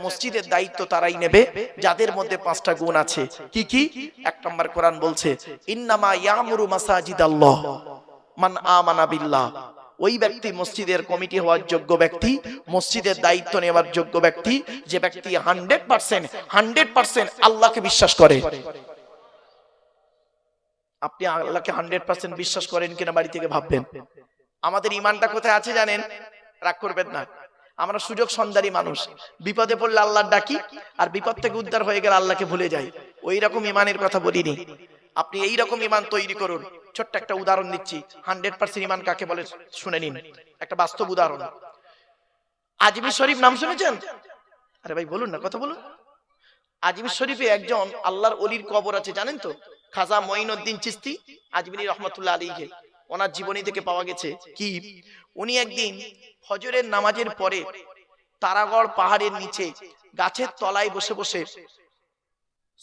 মসজিদের দায়িত্ব তারাই নেবে যাদের মধ্যে 5টা গুণ আছে। কি কি? 1 নাম্বার, কোরআন বলছে ইন্নামা ইয়ামুরু মাসাজিদাল্লাহ মান আমানা বিল্লাহ। ওই ব্যক্তি মসজিদের কমিটি হওয়ার যোগ্য ব্যক্তি, মসজিদের দায়িত্ব নেওয়ার যোগ্য ব্যক্তি, যে ব্যক্তি 100% আল্লাহকে বিশ্বাস করে। আপনি আল্লাহকে 100% বিশ্বাস করেন কিনা বাড়ি থেকে ভাববেন। আমাদের ঈমানটা কোথায় আছে জানেন? রাগ করবেন না, আমরা সুযোগ সন্ধানী মানুষ। বিপদে পড়লে আল্লাহর ডাকি, আর বিপদ থেকে উদ্ধার হয়ে গেলে আল্লাহকে ভুলে যাই। ওই রকম ঈমানের কথা বলিনি। আপনি এই রকম ঈমান তৈরি করুন। ছোট্ট একটা উদাহরণ দিচ্ছি, 100% ঈমান কাকে বলে শুনে নিন। একটা বাস্তব উদাহরণ, আজমির শরীফ নাম শুনেছেন? আরে ভাই বলুন না, কথা বলুন। আজমির শরীফে একজন আল্লাহর ওলির কবর আছে, জানেন তো? খাজা মঈনুদ্দিন চিশতি আজমিরি রহমাতুল্লাহ আলাইহি, ওনার জীবনী থেকে পাওয়া গেছে কি উনি একদিন ফজরের নামাজের পরে তারাগড় পাহাড়ের নিচে গাছের তলায় বসে বসে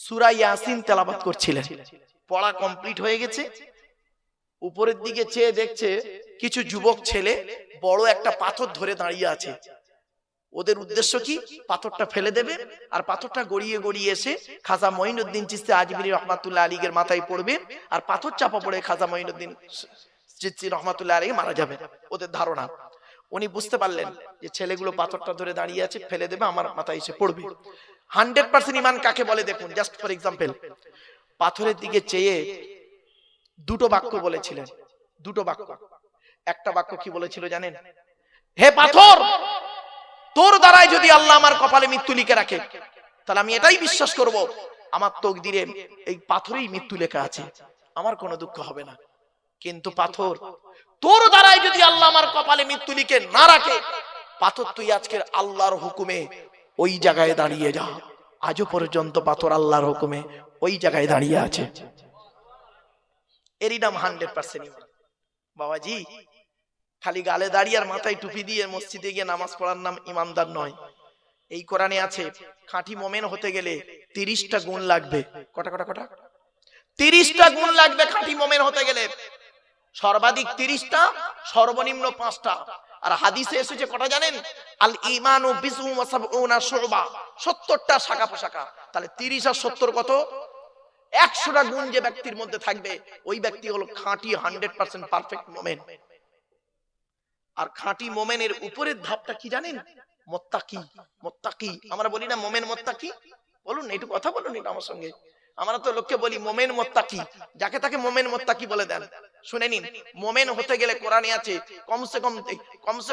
সূরা ইয়াসিন তেলাওয়াত করছিলেন। পড়া কমপ্লিট হয়ে গেছে, উপরের দিকে চেয়ে দেখছে কিছু যুবক ছেলে বড় একটা পাথর ধরে দাঁড়িয়ে আছে। ওদের উদ্দেশ্য কি? পাথরটা ফেলে দেবে, আর পাথরটা গড়িয়ে গড়িয়ে এসে খাজা মঈনুদ্দিন চিশতি আজমিরি রহমাতুল্লাহ আলাইহির মাথায় পড়বে, আর পাথর চাপা পড়ে খাজা মঈনুদ্দিন চিশতি রহমাতুল্লাহ আলাইহি মারা যাবে, ওদের ধারণা। উনি বুঝতে পারলেন যে ছেলেগুলো পাথরটা ধরে দাঁড়িয়ে আছে, ফেলে দেবে, আমার মাথায় এসে পড়বে। 100% ঈমান কাকে বলে দেখুন। জাস্ট ফর এক্সাম্পল, পাথরের দিকে চেয়ে দুটো বাক্য বলেছিলেন, দুটো বাক্য। একটা বাক্য কি বলেছিল জানেন? হে পাথর, তোর দ্বারাই যদি আল্লাহ আমার কপালে মৃত্যু লিখে রাখে, তাহলে আমি এটাই বিশ্বাস করব আমার তকদিরে এই পাথরেই মৃত্যু লেখা আছে, আমার কোনো দুঃখ হবে না। কিন্তু পাথর, তোর দ্বারাই যদি আল্লাহ আমার কপালে মৃত্যু লিখে না রাখে, পাথর তুই আজকের আল্লাহর হুকুমে ওই জায়গায় দাঁড়িয়ে যা। আজও পর্যন্ত পাথর আল্লাহর হুকুমে ওই জায়গায় দাঁড়িয়ে আছে। এরই নাম 100% ঈমান। বাবাজি, খালি গালে দাঁড়িয়ে আর মাথায় টুপি দিয়ে মসজিদে গিয়ে নামাজ পড়ার নাম ইমানদার নয়। এই কোরআনে আছে খাঁটি মুমিন হতে গেলে 30টা গুণ লাগবে। কটা কটা কটা? 30টা গুণ লাগবে খাঁটি মুমিন হতে গেলে। সর্বাধিক 30টা, সর্বনিম্ন 5টা। আর হাদিসে এসেছে কটা জানেন? আল ঈমানু বিসউ ওয়া সাবউনা শুবা, 70টা শাখা পোশাখা। তাহলে 30 আর 70 কত? 100টা গুণ যে ব্যক্তির মধ্যে থাকবে, ওই ব্যক্তি হলো খাঁটি 100% পারফেক্ট মুমিন। আর খাঁটি মোমেনের উপরের ধাপটা কি জানেন? মুত্তাকি। মুত্তাকি আমরা বলি না মোমেন মুত্তাকি? বলুন একটু কথা বলুন এটা আমার সঙ্গে। আমরা তো লোককে বলি মোমেন মুত্তাকি, যাকে তাকে মোমেন মুত্তাকি বলে দেন। শুনে নিন, মোমেন হতে গেলে কোরআনে আছে কমসে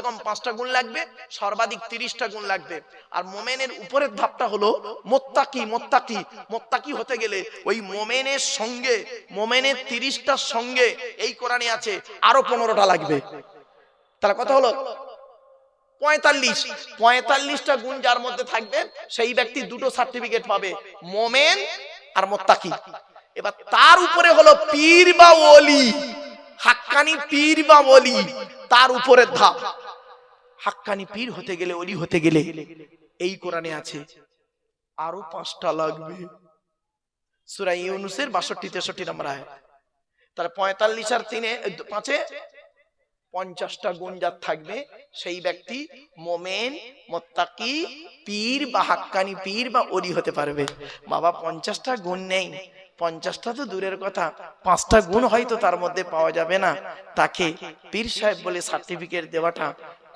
কম 5টা গুণ লাগবে, সর্বাধিক 30টা গুণ লাগবে। আর মোমেনের উপরের ধাপটা হলো মুত্তাকি। মুত্তাকি মুত্তাকি হতে গেলে ওই মোমেনের সঙ্গে, মোমেনের 30টার সঙ্গে এই কোরআনে আছে আরো 15টা লাগবে। তাহলে কত হলো? 45টা গুণ যার মধ্যে থাকবে, সেই ব্যক্তি দুটো সার্টিফিকেট পাবে, মোমেন আর মুত্তাকি। এবার তার উপরে হলো পীর বা ওলি, হাক্কানি পীর বা ওলি, তার উপরের ধাপ। হাক্কানি পীর হতে গেলে, ওলি হতে গেলে এই কোরআনে আছে আরো 5টা লাগবে। সূরা ইউনূসের 62-63 নম্বর আয়াত। তাহলে 45 আর 5-এ 50টা গুণ যার থাকবে, সেই ব্যক্তি মোমেন, মুত্তাকি, পীর বা হাক্কানি পীর বা ওলি হতে পারবে। বাবা 50টা গুণ নেই, 50টা তো দূরের কথা, 5টা গুণ হয়তো তার মধ্যে পাওয়া যাবে না, তাকে পীর সাহেব বলে সার্টিফিকেট দেওয়াটা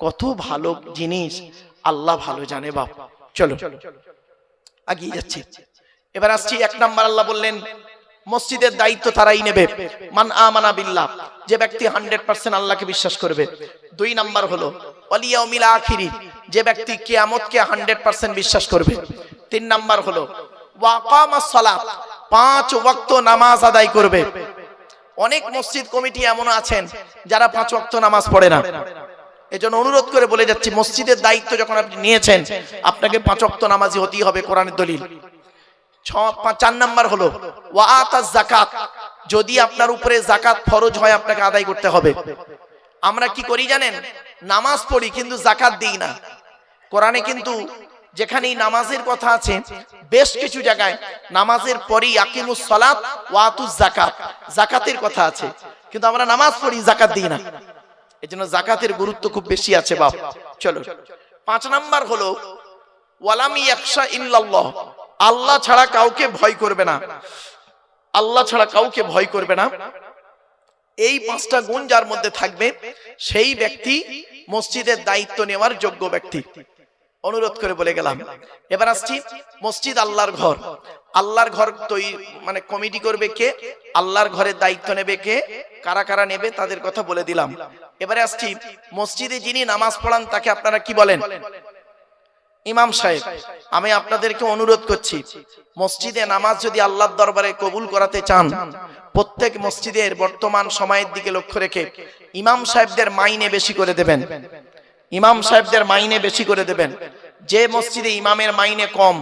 কত ভালো জিনিস আল্লাহ ভালো জানে। বাপ চলো এগিয়ে যাচ্ছি। এবার আসছি 1 নাম্বার, আল্লাহ বললেন মসজিদের দায়িত্ব তারাই নেবে, মান আমানা বিল্লাহ, যে ব্যক্তি 100% আল্লাহকে বিশ্বাস করবে। 2 নাম্বার হলো ওয়াল ইয়াউমিল আখির, যে ব্যক্তি কিয়ামতকে 100% বিশ্বাস করবে। 3 নাম্বার হলো ওয়া আকামাস সালাত, 5 ওয়াক্ত নামাজ আদায় করবে। অনেক মসজিদ কমিটি এমন আছেন যারা 5 ওয়াক্ত নামাজ পড়ে না। এজন্য অনুরোধ করে বলে যাচ্ছি, মসজিদের দায়িত্ব যখন আপনি নিয়েছেন, আপনাকে 5 ওয়াক্ত নামাজি হতেই হবে, কোরআনের দলিল। 4 নাম্বার হলো ওয়া আতাজ যাকাত, যদি আপনার উপরে যাকাত ফরজ হয় আপনাকে আদায় করতে হবে। আমরা কি করি জানেন? নামাজ পড়ি কিন্তু যাকাত দিই না। কোরআনে কিন্তু যেখানেই নামাজের কথা আছে, বেশ কিছু জায়গায় নামাজের পরেই আকিমুস সালাত ওয়া আতুজ যাকাত, যাকাতের কথা আছে, কিন্তু আমরা নামাজ পড়ি যাকাত দিই না। এজন্য যাকাতের গুরুত্ব খুব বেশি আছে বাপ। চলো 5 নাম্বার হলো ওয়ালাম ইয়াখশা ইল্লাল্লাহ, আল্লাহ ছাড়া কাউকে ভয় করবে না, আল্লাহ ছাড়া কাউকে ভয় করবে না। এই পাঁচটা গুণ যার মধ্যে থাকবে সেই ব্যক্তি মসজিদের দায়িত্ব নেওয়ার যোগ্য ব্যক্তি। অনুরোধ করে বলে গেলাম। এবার আসছি, মসজিদ আল্লাহর ঘর, আল্লাহর ঘর তৈরি মানে কমিটি করবে কে, আল্লাহর ঘরের দায়িত্ব নেবে কে, কারা কারা নেবে তাদের কথা বলে দিলাম। এবারে আসছি, মসজিদে যিনি নামাজ পড়ান তাকে আপনারা কি বলেন? ইমাম সাহেব। আমি আপনাদেরকে অনুরোধ করছি, মসজিদে নামাজ যদি আল্লাহর দরবারে কবুল করাতে চান, প্রত্যেক মসজিদের বর্তমান সময়ের দিকে লক্ষ্য রেখে ইমাম সাহেবদের মাইনে বেশি করে দেবেন, ইমাম সাহেবদের মাইনে বেশি করে দেবেন। যে মসজিদে ইমামের মাইনে কম,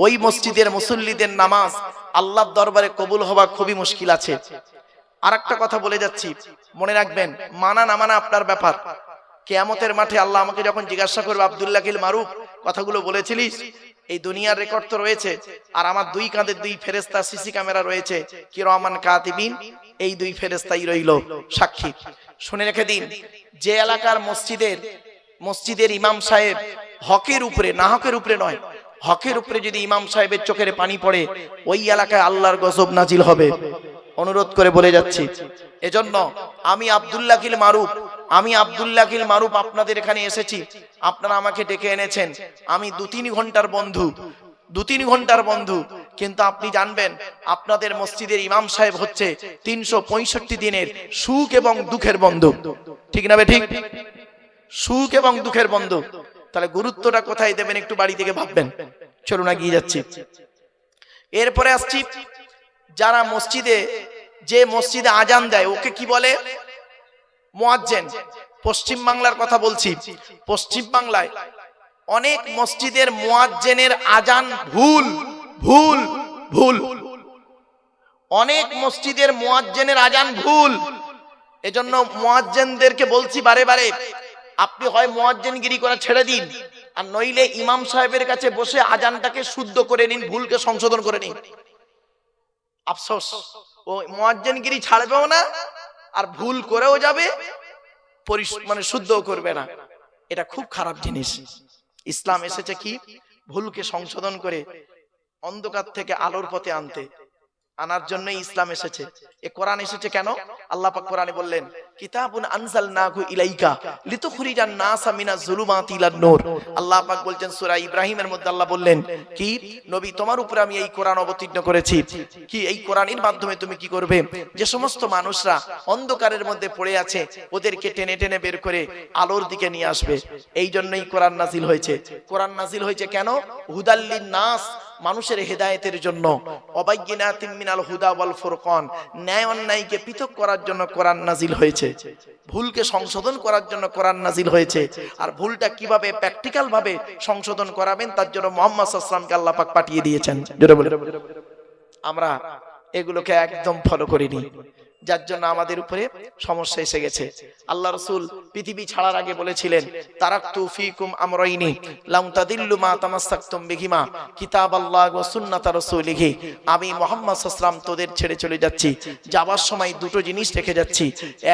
ওই মসজিদের মুসল্লিদের নামাজ আল্লাহর দরবারে কবুল হওয়া খুবই মুশকিল আছে। আরেকটা কথা বলে যাচ্ছি, মনে রাখবেন, মানা না মানা আপনার ব্যাপার। কিয়ামতের মাঠে আল্লাহ আমাকে যখন জিজ্ঞাসা করবে, আব্দুল্লাহিল মারুফ কথাগুলো বলেছিলিস, এই দুনিয়ার রেকর্ড তো রয়েছে, আর আমার দুই কাঁধে দুই ফেরেশতা সিসি ক্যামেরা রয়েছে, কিরামান কাতিবিন, এই দুই ফেরেশতাই রইল সাক্ষী। শুনে রেখে দিন, যে এলাকার মসজিদের ইমাম সাহেব হকের উপরে, না হকের উপরে নয়, হকের উপরে যদি ইমাম সাহেবের চোখের পানি পড়ে, ওই এলাকায় আল্লাহর গজব নাজিল হবে। অনুরোধ করে বলে যাচ্ছি, এজন্য আমি আব্দুল্লাহিল মারুফ আপনাদের এখানে এসেছি, আপনারা আমাকে ডেকে এনেছেন, আমি 2-3 ঘন্টার বন্ধু, কিন্তু আপনি জানবেন আপনাদের মসজিদের ইমাম সাহেব হচ্ছে 365 দিনের সুখ এবং দুঃখের বন্ধু। ঠিক না বে ঠিক? সুখ এবং দুঃখের বন্ধু। তাহলে গুরুত্বটা কোথায় দেবেন একটু বাড়ি থেকে ভাববেন। চলুন এগিয়ে যাচ্ছি। এরপরে আসছি, যারা যে মসজিদে আজান দেয় ওকে কি বলে? মুয়াজ্জিন। পশ্চিম বাংলার কথা বলছি, পশ্চিম বাংলায় অনেক মসজিদের মুয়াজ্জিনের আজান ভুল ভুল ভুল, অনেক মসজিদের মুয়াজ্জিনের আজান ভুল। এজন্য মুয়াজ্জিনদেরকে বলছি বারে বারে, আপনি হয় মুয়াজ্জিনগিরি করা ছেড়ে দিন, আর নইলে ইমাম সাহেবের কাছে বসে আজানটাকে শুদ্ধ করে নিন, ভুলকে সংশোধন করে নিন। আফসোস, ও মুয়াজ্জিনগিরি ছাড়বেও না, আর ভুল করেও যাবে, মানে শুদ্ধও করবে না। এটা খুব খারাপ জিনিস। ইসলাম এসেছে কি? ভুলকে সংশোধন করে অন্ধকার থেকে আলোর পথে আনার জন্য ইসলাম এসেছে। এ কোরআন এসেছে কেন? আল্লাহ পাক কোরআনে বললেন, কিতাবুন আনজালনাহু ইলাইকা লিতুখরিজান নাসা মিনাজ যুলুমাতি ইলান নূর। আল্লাহ পাক বলছেন সূরা ইব্রাহিমের মধ্যে, আল্লাহ বললেন কি, নবী তোমার উপরে আমি এই কোরআন অবতীর্ণ করেছি, কি এই কোরআনের মাধ্যমে তুমি কি করবে? যে সমস্ত মানুষরা অন্ধকারের মধ্যে পড়ে আছে, ওদেরকে টেনে টেনে বের করে আলোর দিকে নিয়ে আসবে। এই জন্যই কোরআন নাজিল হয়েছে। কোরআন নাজিল হয়েছে কেন? হুদাল্লিন নাস, মানুষের হেদায়েতের জন্য। অবায়্যিনাতিম মিনাল হুদা ওয়াল ফুরকান, ন্যায় অন্যায়কে পৃথক করার জন্য কোরআন নাজিল হয়েছে। ভুলকে সংশোধন করার জন্য কোরআন নাজিল হয়েছে। আর ভুলটা কিভাবে প্র্যাকটিক্যাল ভাবে সংশোধন করাবেন, তার জন্য মুহাম্মদ সাল্লাল্লাহু আলাইহি ওয়াসাল্লামকে আল্লাহ পাক পাঠিয়ে দিয়েছেন। জোরে বলে, আমরা এগুলোকে একদম ফলো করিনি, যার জন্য আমাদের উপরে সমস্যা এসে গেছে। আল্লাহ রাসূল পৃথিবী ছাড়ার আগে বলেছিলেন, তারাকতু ফীকুম আমরাইনি লাম তাদিল্লু মা তামাসসাকতুম বিহিমা কিতাবাল্লাহ ওয়া সুন্নাত রাসূলিহি। আমি মুহাম্মদ সাল্লাল্লাহু আলাইহি ওয়াসাল্লাম তোদের ছেড়ে চলে যাচ্ছি, যাবার সময় দুটো জিনিস রেখে যাচ্ছি।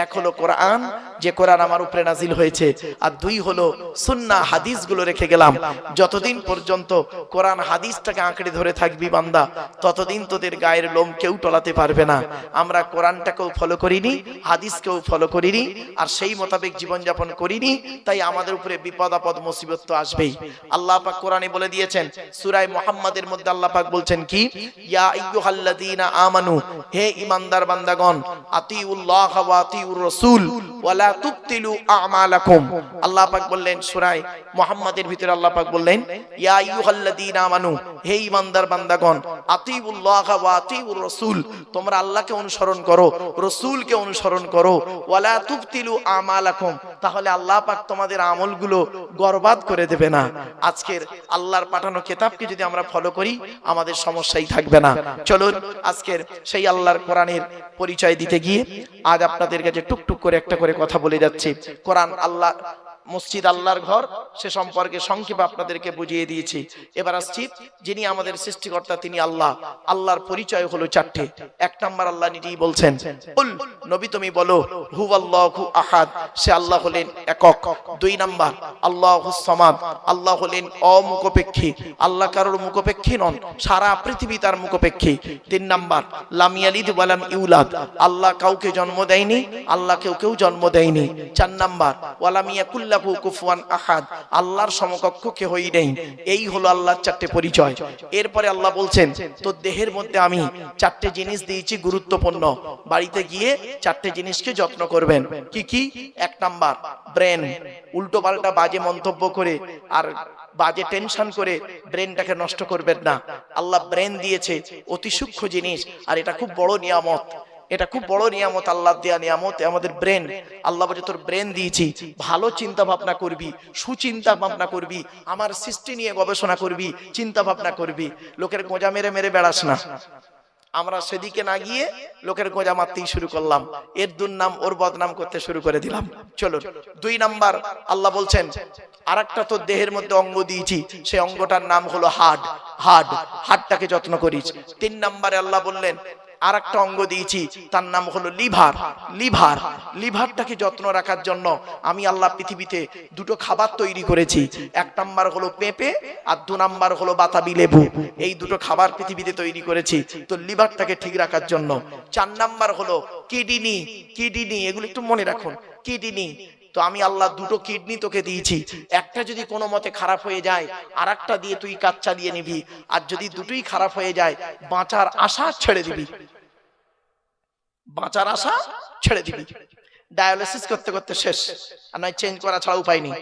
এক হলো কোরআন, যে কোরআন আমার উপরে নাজিল হয়েছে, আর দুই হলো সুন্নাহ, হাদিসগুলো রেখে গেলাম। যতদিন পর্যন্ত কোরআন হাদিসটাকে আঁকড়ে ধরে থাকবি বান্দা, ততদিন তোদের গায়ের লোম কেউ টলাতে পারবে না। আমরা কোরআনটাকেও ফলো করিনি, হাদিসকেও ফলো করিনি, আর সেই মোতাবেক জীবনযাপন করিনি, তাই আমাদের উপরে বিপদ আপদ মুসিবত তো আসবেই। আল্লাহ পাক কোরআনে বলে দিয়েছেন, সূরা মুহাম্মাদের মধ্যে আল্লাহ পাক বলছেন কি, ইয়া আইয়ুহাল্লাযীনা আমানু, হে ঈমানদার বান্দাগণ, আতিউল্লাহ ওয়া আতিউর রাসূল ওয়া লা তুবতিলু আমালাকুম। আল্লাহ পাক বললেন সূরা মুহাম্মাদের ভিতরে, আল্লাহ পাক বললেন, ইয়া আইয়ুহাল্লাযীনা আমানু, হে ঈমানদার বান্দাগণ, আতিউল্লাহ ওয়া আতিউর রাসূল, তোমরা আল্লাহকে অনুসরণ করো, রাসূলকে অনুসরণ করো, ওয়ালা তুবতিলু আমালাকুম, তাহলে আল্লাহ পাক তোমাদের আমলগুলো বরবাদ করে দেবে না। আজকের আল্লাহর পাঠানো কিতাবকে যদি আমরা ফলো করি, আমাদের সমস্যাই থাকবে না। চলুন আজকের সেই আল্লাহর কোরআনের পরিচয় দিতে গিয়ে আজ আপনাদের কাছে টুকটুক করে একটা করে কথা বলে যাচ্ছি। কোরআন আল্লাহ মসজিদ আল্লাহর ঘর, সে সম্পর্কে সংক্ষেপে আপনাদেরকে বুঝিয়ে দিয়েছি। এবার আসছি, যিনি আমাদের সৃষ্টিকর্তা তিনি আল্লাহ। আল্লাহর পরিচয় হলো চারটে। এক নাম্বার, আল্লাহ নিজেই বলছেন, কুল নবী তুমি বলো, হুয়াল্লাহু আহাদ, সে আল্লাহ হলেন একক। দুই নাম্বার, আল্লাহুস সামাদ, আল্লাহ হলেন অমুখপেক্ষী, আল্লাহ কারোর মুখপেক্ষী নন, সারা পৃথিবী তার মুখপেক্ষী। তিন নাম্বার, লাম ইয়ালিদ ওয়া লাম ইউলাদ, আল্লাহ কাউকে জন্ম দেয়নি, আল্লাহ কেউ জন্ম দেয়নি। চার নাম্বার, ওয়া লাম ইয়াকুল লাহু কুফুয়ান আহাদ, আল্লাহর সমকক্ষ কেউই নেই। এই হলো আল্লাহর চারটে পরিচয়। এরপরে আল্লাহ বলছেন, তো দেহের মধ্যে আমি চারটে জিনিস দিয়েছি গুরুত্বপূর্ণ, বাড়িতে গিয়ে চারটে জিনিসকে যত্ন করবেন। কি কি? এক নাম্বার, ব্রেন। উল্টো পাল্টা বাজে মন্তব্য করে আর বাজে টেনশন করে ব্রেনটাকে নষ্ট করবেন না। আল্লাহ ব্রেন দিয়েছে, অতি সূক্ষ্ম জিনিস, আর এটা খুব বড় নিয়ামত। এটা খুব বড় নিয়ামত, আল্লাহ দেয়া নিয়ামত আমাদের ব্রেন। আল্লাহ বলে, তোর ব্রেন দিয়েছি, ভালো চিন্তা ভাবনা করবি, সুচিন্তা ভাবনা করবি, আমার সৃষ্টি নিয়ে গবেষণা করবি, চিন্তা ভাবনা করবি। লোকের গোঁজা মেরে মেরে বেড়াস না। আমরা সেদিকে না গিয়ে লোকের গোঁজা মারতেই শুরু করলাম, এর দুর্নাম ওর বদনাম করতে শুরু করে দিলাম। চলো, দুই নাম্বার, আল্লাহ বলছেন, আরেকটা তো দেহের মধ্যে অঙ্গ দিয়েছি, সেই অঙ্গটার নাম হলো হার্ট। হার্টটাকে যত্ন করিস। তিন নাম্বারে আল্লাহ বললেন, আর একটা অঙ্গ দিয়েছি, তার নাম হলো লিভারটাকে যত্ন রাখার জন্য আমি আল্লাহ পৃথিবীতে দুটো খাবার তৈরি করেছি। এক নাম্বার হলো পেঁপে, আর দু নাম্বার হলো বাতাবি লেবু। এই দুটো খাবার পৃথিবীতে তৈরি করেছি তো লিভারটাকে ঠিক রাখার জন্য। চার নাম্বার হলো কিডনি, এগুলো একটু মনে রাখুন, কিডনি। তো আমি আল্লাহ দুটো কিডনি তোকে দিয়েছি, একটা যদি কোনো মতে খারাপ হয়ে যায় আর একটা দিয়ে তুই কাজ চালিয়ে নিবি, আর যদি দুটোই খারাপ হয়ে যায় বাঁচার আশা ছেড়ে দিবি, ডায়ালিসিস করতে করতে শেষ, আর নয় চেঞ্জ করা ছাড়া উপায় নেই।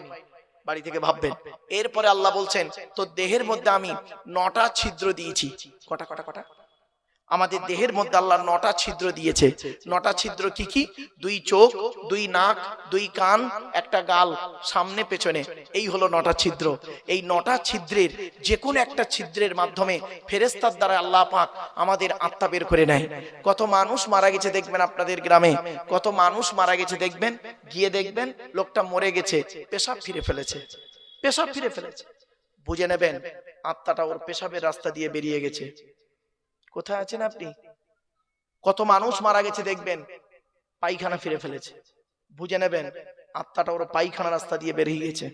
বাড়ি থেকে ভাববেন। এরপরে আল্লাহ বলছেন, তো দেহের মধ্যে আমি 9টা ছিদ্র দিয়েছি। কটা? আমাদের দেহের মধ্যে আল্লাহ 9টা ছিদ্র দিয়েছে। 9টা ছিদ্র কি কি? 2 চোখ, 2 নাক, 2 কান, একটা গাল, সামনে পেছনে, এই হলো 9টা ছিদ্র। এই 9টা ছিদ্রের যে কোনো একটা ছিদ্রের মাধ্যমে ফেরেশতার দ্বারা আল্লাহ পাক আমাদের আত্মা বের করে নেয়। কত মানুষ মারা গেছে দেখবেন আপনাদের গ্রামে, কত মানুষ মারা গেছে দেখবেন, গিয়ে দেখবেন লোকটা মরে গেছে, পেশাব ফিরে ফেলেছে, বুঝে নেবেন আত্মাটা ওর পেশাবের রাস্তা দিয়ে বেরিয়ে গেছে। কোথায় আছেন আপনি? কত মানুষ মারা গেছে দেখবেন, পায়খানা ফিরে ফেলেছে, বুঝে নেবেন আত্মাটা ওর পায়খানা রাস্তা দিয়ে বেরিয়ে গেছে।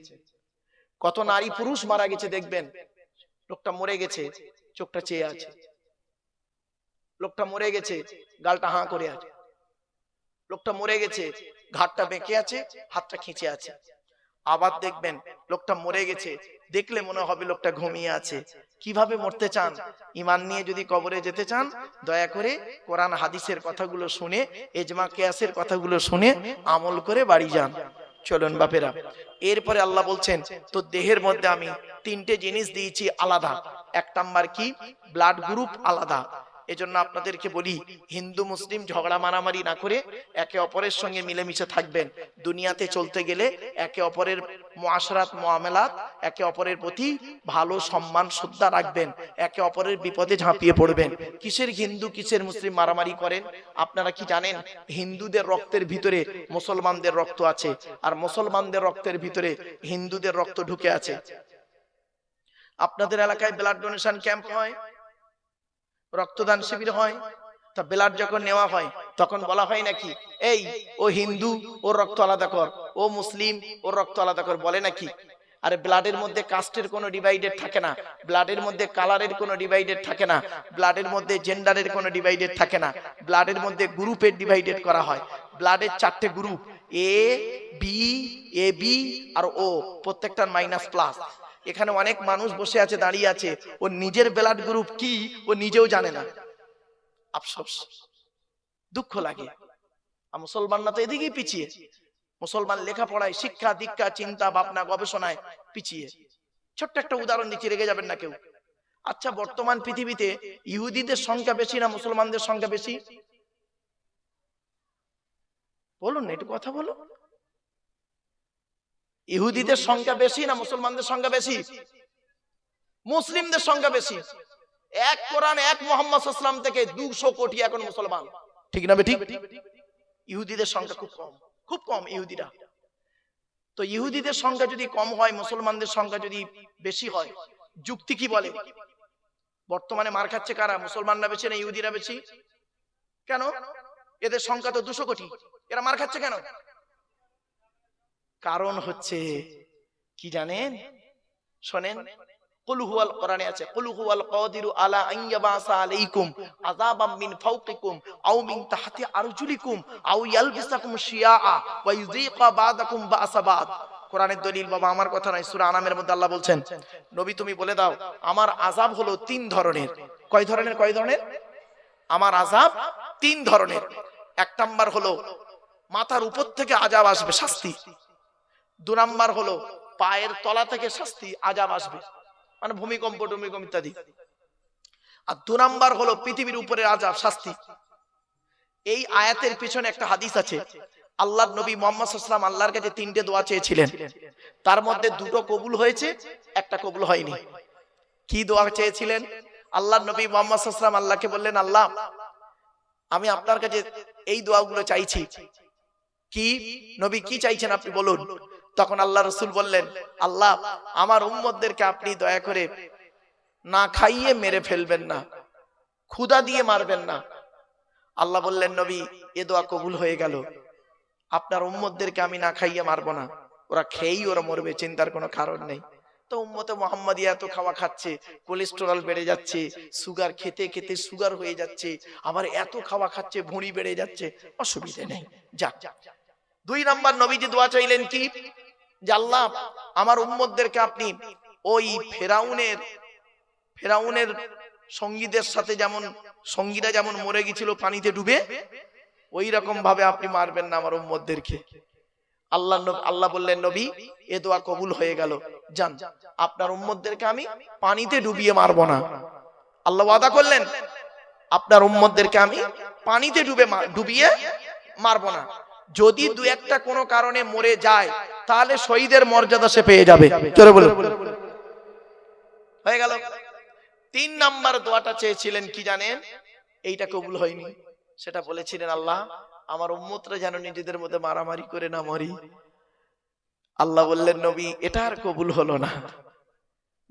কত নারী পুরুষ মারা গেছে দেখবেন, লোকটা মরে গেছে, চোখটা চেয়ে আছে, লোকটা মরে গেছে, গালটা হাঁ করে আছে, লোকটা মরে গেছে, ঘাটটা বেঁকে আছে, হাতটা খিঁচে আছে। আবার দেখবেন লোকটা মরে গেছে, দেখলে মনে হবে লোকটা ঘুমিয়ে আছে। কিভাবে মরতে চান? ঈমান নিয়ে যদি কবরে যেতে চান, দয়া করে কোরআন হাদিসের কথাগুলো শুনে, ইজমা কিয়াসের কথাগুলো শুনে আমল করে বাড়ি যান। চলুন বাপেরা। এরপরে আল্লাহ বলছেন, তো দেহের মধ্যে আমি 3টে জিনিস দিয়েছি আলাদা। এক নাম্বার কি? ব্লাড গ্রুপ আলাদা। এজন্য আপনাদেরকে বলি, হিন্দু মুসলিম ঝগড়া মারামারি না করে একে অপরের সঙ্গে মিলেমিশে থাকবেন। দুনিয়াতে চলতে গেলে একে অপরের মুআশরাত মুআমালাত, একে অপরের প্রতি ভালো সম্মান শ্রদ্ধা রাখবেন, একে অপরের বিপদে ঝাঁপিয়ে পড়বেন। কিসের হিন্দু কিসের মুসলিম মারামারি করেন? আপনারা কি জানেন হিন্দুদের রক্তের ভিতরে মুসলমানদের রক্ত আছে, আর মুসলমানদের রক্তের ভিতরে হিন্দুদের রক্ত ঢুকে আছে। আপনাদের এলাকায় ব্লাড ডোনেশন ক্যাম্প হয়, রক্তদান শিবির হয়, তা ব্লাড যখন নেওয়া হয় তখন বলা হয় নাকি, এই ও হিন্দু ওর রক্ত আলাদা কর, ও মুসলিম ওর রক্ত আলাদা কর, বলে নাকি? আরে ব্লাডের মধ্যে কাস্টের কোনো ডিভাইডেড থাকে না, ব্লাডের মধ্যে কালারের কোনো ডিভাইডেড থাকে না, ব্লাডের মধ্যে জেন্ডারের কোনো ডিভাইডেড থাকে না, ব্লাডের মধ্যে গ্রুপের ডিভাইডেড করা হয়। ব্লাডের 4টে গ্রুপ, এ বি আর ও, প্রত্যেকটার -+। এখানে অনেক মানুষ বসে আছে, দাঁড়িয়ে আছে, ও নিজের ব্লাড গ্রুপ কি ও নিজেও জানে না। আফসোস, দুঃখ লাগে। আর মুসলমানরা তো এদিকেই পিছিয়ে। মুসলমান লেখাপড়ায়, শিক্ষা দীক্ষা, চিন্তা ভাবনা, গবেষণায় পিছিয়ে। ছোট্ট একটা উদাহরণ দিচ্ছি, রেগে যাবেন না কেউ। আচ্ছা, বর্তমান পৃথিবীতে ইহুদিদের সংখ্যা বেশি না মুসলমানদের সংখ্যা বেশি? বলুন না, একটু কথা বলো। ইহুদিদের সংখ্যা বেশি না মুসলমানদের সংখ্যা বেশি? মুসলিমদের সংখ্যা বেশি। এক কোরআন, এক মুহাম্মদ সাল্লাল্লাহু আলাইহি ওয়াসাল্লাম থেকে 200 কোটি এখন মুসলমান, ঠিক না? ঠিক। ইহুদিদের সংখ্যা খুব কম, খুব কম ইহুদিরা। তো ইহুদিদের সংখ্যা যদি কম হয়, মুসলমানদের সংখ্যা যদি বেশি হয়, যুক্তি কি বলে? বর্তমানে মার খাচ্ছে কারা? মুসলমানরা বেশি না ইহুদিরা বেশি? কেন? এদের সংখ্যা তো 200 কোটি, এরা মার খাচ্ছে কেন? কারণ হচ্ছে কি জানেন? শোনেন, কুল হুয়াল, কোরআনে আছে, কুল হুয়াল কাদিরু আলা আন ইয়াবাসা আলাইকুম আযাবাম মিন ফাওকিকুম আও মিন তাহতি আরজুলিকুম আও ইয়ালবিসাকুম শিয়াআ ওয়া ইউযীকা বা'দাকুম বা'সা বা'দ। কোরআনের দলিল বাবা, আমার কথা নয়। সূরা আনামের মধ্যে আল্লাহ বলছেন, নবী তুমি বলে দাও আমার আযাব হলো 3 ধরনের। কয় ধরনের? কয় ধরনের? আমার আযাব 3 ধরনের। এক নাম্বার হলো মাথার উপর থেকে আযাব আসবে, শাস্তি। 2 নাম্বার হলো পায়ের তলা থেকে শাস্তি, আযাব আসবে, মানে ভূমিকম্প টুমিকম্প ইত্যাদি। আর 2 নাম্বার হলো পৃথিবীর উপরে আযাব, শাস্তি। এই আয়াতের পিছনে একটা হাদিস আছে। আল্লাহর নবী মুহাম্মদ সাল্লাল্লাহু আলাইহি ওয়াসাল্লাম আল্লাহর কাছে 3টে দোয়া চেয়েছিলেন, তার মধ্যে 2টো কবুল হয়েছে, একটা কবুল হয়নি। কি দোয়া চেয়েছিলেন? আল্লাহর নবী মুহাম্মদ সাল্লাল্লাহু আলাইহি ওয়াসাল্লাম আল্লাহকে বললেন, আল্লাহ আমি আপনার কাছে এই দোয়াগুলো চাইছি। কি নবী কি চাইছেন আপনি বলুন। তখন আল্লাহ রাসূল বললেন, আল্লাহ আমার উম্মতদেরকে আপনি দয়া করে না খাইয়ে মেরে ফেলবেন না, ক্ষুধা দিয়ে মারবেন না। আল্লাহ বললেন, নবী এ দোয়া কবুল হয়ে গেল, আপনার উম্মতদেরকে আমি না খাইয়ে মারবো না, ওরা খেয়েই ওরা মরবে, চিন্তার কোনো কারণ নেই। তো উম্মতে মুহাম্মাদিয়া এত খাওয়া খাচ্ছে, কোলেস্টেরল বেড়ে যাচ্ছে, সুগার খেতে খেতে সুগার হয়ে যাচ্ছে, আবার এত খাওয়া খাচ্ছে ভুঁড়ি বেড়ে যাচ্ছে, অসুবিধা নেই, যাক। 2 নাম্বার নবীজি দোয়া চাইলেন কি, যে আল্লাহ আমার উম্মতদেরকে আপনি ওই ফেরাউনের সঙ্গীদের সাথে, যেমন সঙ্গীরা যেমন মরে গেছিল পানিতে ডুবে, ওই রকম ভাবে আপনি মারবেন না আমার উম্মতদেরকে। আল্লাহ বললেন, নবী এ দোয়া কবুল হয়ে গেল, যান আপনার উম্মতদেরকে আমি পানিতে ডুবিয়ে মারবো না। আল্লাহ ওয়াদা করলেন, আপনার উম্মতদেরকে আমি পানিতে ডুবিয়ে মারবো না। যদি 2-1টা কোনো কারণে মরে যায়, তাহলে শহীদের মর্যাদা সে পেয়ে যাবে। জোরে বলে হয়ে গেল। 3 নাম্বার দোয়াটা চেয়েছিলেন কি জানেন? এইটা কবুল হয়নি। সেটা বলেছিলেন, আল্লাহ আমার উম্মতরা যেন নিজেদের মধ্যে মারামারি করে না মরি। আল্লাহ বললেন, নবী এটা আর কবুল হলো না।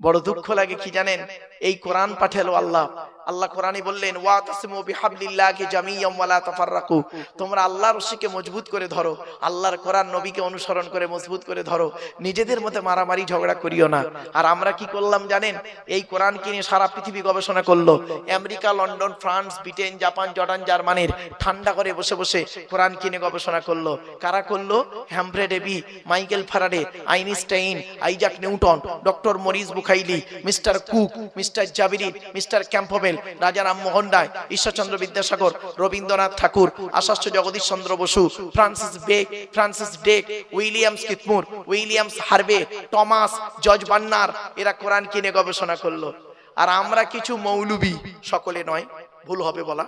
বড় দুঃখ লাগে কি জানেন? এই কোরআন পাঠালো আল্লাহ, আল্লাহ কোরআনে বললেন, ওয়াতাসিমু বিহাবলিল্লাহি জামিয়াম ওয়া লা তাফাররাকু, তোমরা আল্লাহর রশিকে মজবুত করে ধরো, আল্লাহর কোরআন নবীকে অনুসরণ করে মজবুত করে ধরো, নিজেদের মধ্যে মারামারি ঝগড়া করিও না। আর আমরা কি করলাম জানেন? এই কোরআন কিনে সারা পৃথিবী গবেষণা করলো। America, London, France, Britain, Japan, Jordan, জার্মানির ঠান্ডা করে বসে বসে কোরআন কিনে গবেষণা করলো। কারা করলো? Humphry Davy, Michael Faraday, Einstein, Isaac Newton, doctor Maurice Bucaille, mister Cook, mister Jabiri, mister Campbell, Raja Rammohan Roy, Ishwarchandra Vidyasagar, Rabindranath Thakur, Acharya Jagadish Chandra Basu, Francis Drake, Williams Keith Moore, Williams Harvey, Thomas, George Bernard, এরা কোরআন কিনে গবেষণা করলো। আর আমরা কিছু মৌলবি, সকলে নয়, ভুল হবে বলা,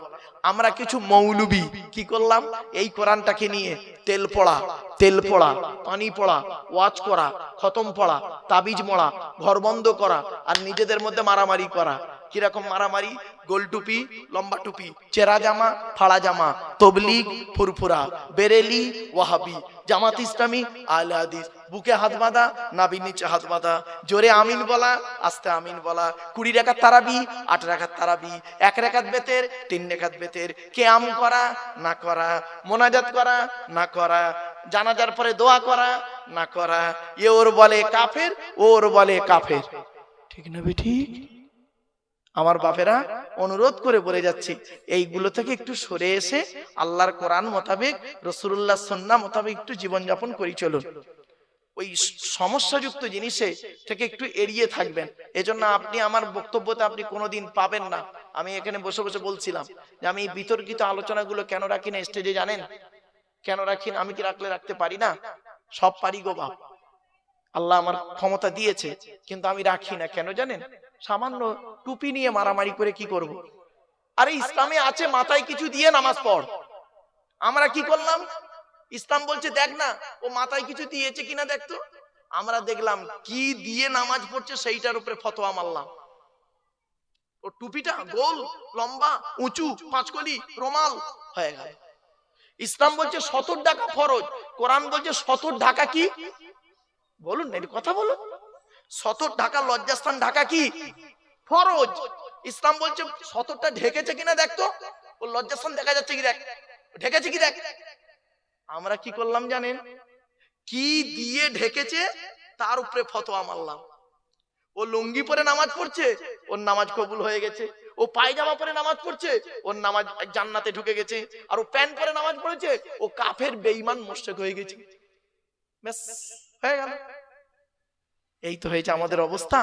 আমরা কিছু মৌলবি কি করলাম? এই কোরআনটাকে নিয়ে তেল পড়া, পানি পড়া, ওয়াজ করা, খতম পড়া, তাবিজ মোড়া, ঘর বন্ধ করা, আর নিজেদের মধ্যে মারামারি করা। কিরকম মারামারি? গোল টুপি, লম্বা টুপি, চেরা জামা, ফাড়া জামা, তবলিগ, ফুরফুরা, বেরেলি, ওয়াহাবি, জামাত ইসলামী, আহলে হাদিস, বুকে হাত বাঁধা, নাভির নিচে হাত বাঁধা, জোরে আমিন বলা, আস্তে আমিন বলা, 20 রাকাত তারাবি, 8 রাকাত তারাবি, 1 রাকাত বেতের, 3 রাকাত বেতের, কিয়াম করা না করা, মোনাজাত করা না করা, জানাজার পরে দোয়া করা না করা। এ ওর বলে কাফের, ওর বলে কাফের। ঠিক না ঠিক? আমার বাপেরা অনুরোধ করে বলে যাচ্ছি, এইগুলো থেকে একটু সরে এসে আল্লাহর কোরআন মোতাবেক, রাসূলুল্লাহ সুন্নাহ মোতাবেক একটু জীবনযাপন করি চলুন। ওই সমস্যাযুক্ত জিনিসে থেকে একটু এড়িয়ে থাকবেন। এজন্য আপনি আমার বক্তব্যতে আপনি কোনোদিন পাবেন না। আমি এখানে বসে বসে বলছিলাম যে আমি এই বিতর্কিত আলোচনাগুলো কেন রাখি না স্টেজে, জানেন কেন রাখি না? আমি কি রাখতে পারি না? সব পারি গো বাপ, আল্লাহ আমার ক্ষমতা দিয়েছে, কিন্তু আমি রাখি না। কেন জানেন? সামান্য টুপি নিয়ে মারামারি করে কি করব? আরে ইসলামে আছে মাথায় কিছু দিয়ে নামাজ পড়। আমরা কি করলাম? ইসলাম বলছে দেখ না ও মাথায় কিছু দিয়েছে কিনা দেখতো। আমরা দেখলাম কি দিয়ে নামাজ পড়ছে, সেইটার উপরে ফতোয়া মারলাম। ও টুপিটা গোল, লম্বা, উঁচু, 5 কলি, রুমাল হয়ে গেল। ইসলাম বলছে 70 ঢাকা ফরজ, কোরআন বলছে 70 ঢাকা কি বলুন না, কথা বলুন। সতর ঢাকা, লজ্জাস্থান ঢাকা কি ফরজ? ইসলাম বলছে সতরটা ঢেকেছে কিনা দেখতো, ও লজ্জাস্থান দেখা যাচ্ছে কি দেখ, ঢেকেছে কি দেখ। আমরা কি করলাম জানেন? কি দিয়ে ঢেকেছে তার উপরে ফতোয়া মারলাম। ও লুঙ্গি পরে নামাজ পড়ছে, ওর নামাজ কবুল হয়ে গেছে। ও পায়জামা পরে নামাজ পড়ছে, ওর নামাজ জান্নাতে ঢুকে গেছে। আর ও প্যান্ট পরে নামাজ পড়েছে, ও কাফের বেঈমান মুশরিক হয়ে গেছে। ব্যাস, হয়ে গেল। এই তো হয়েছে আমাদের অবস্থা।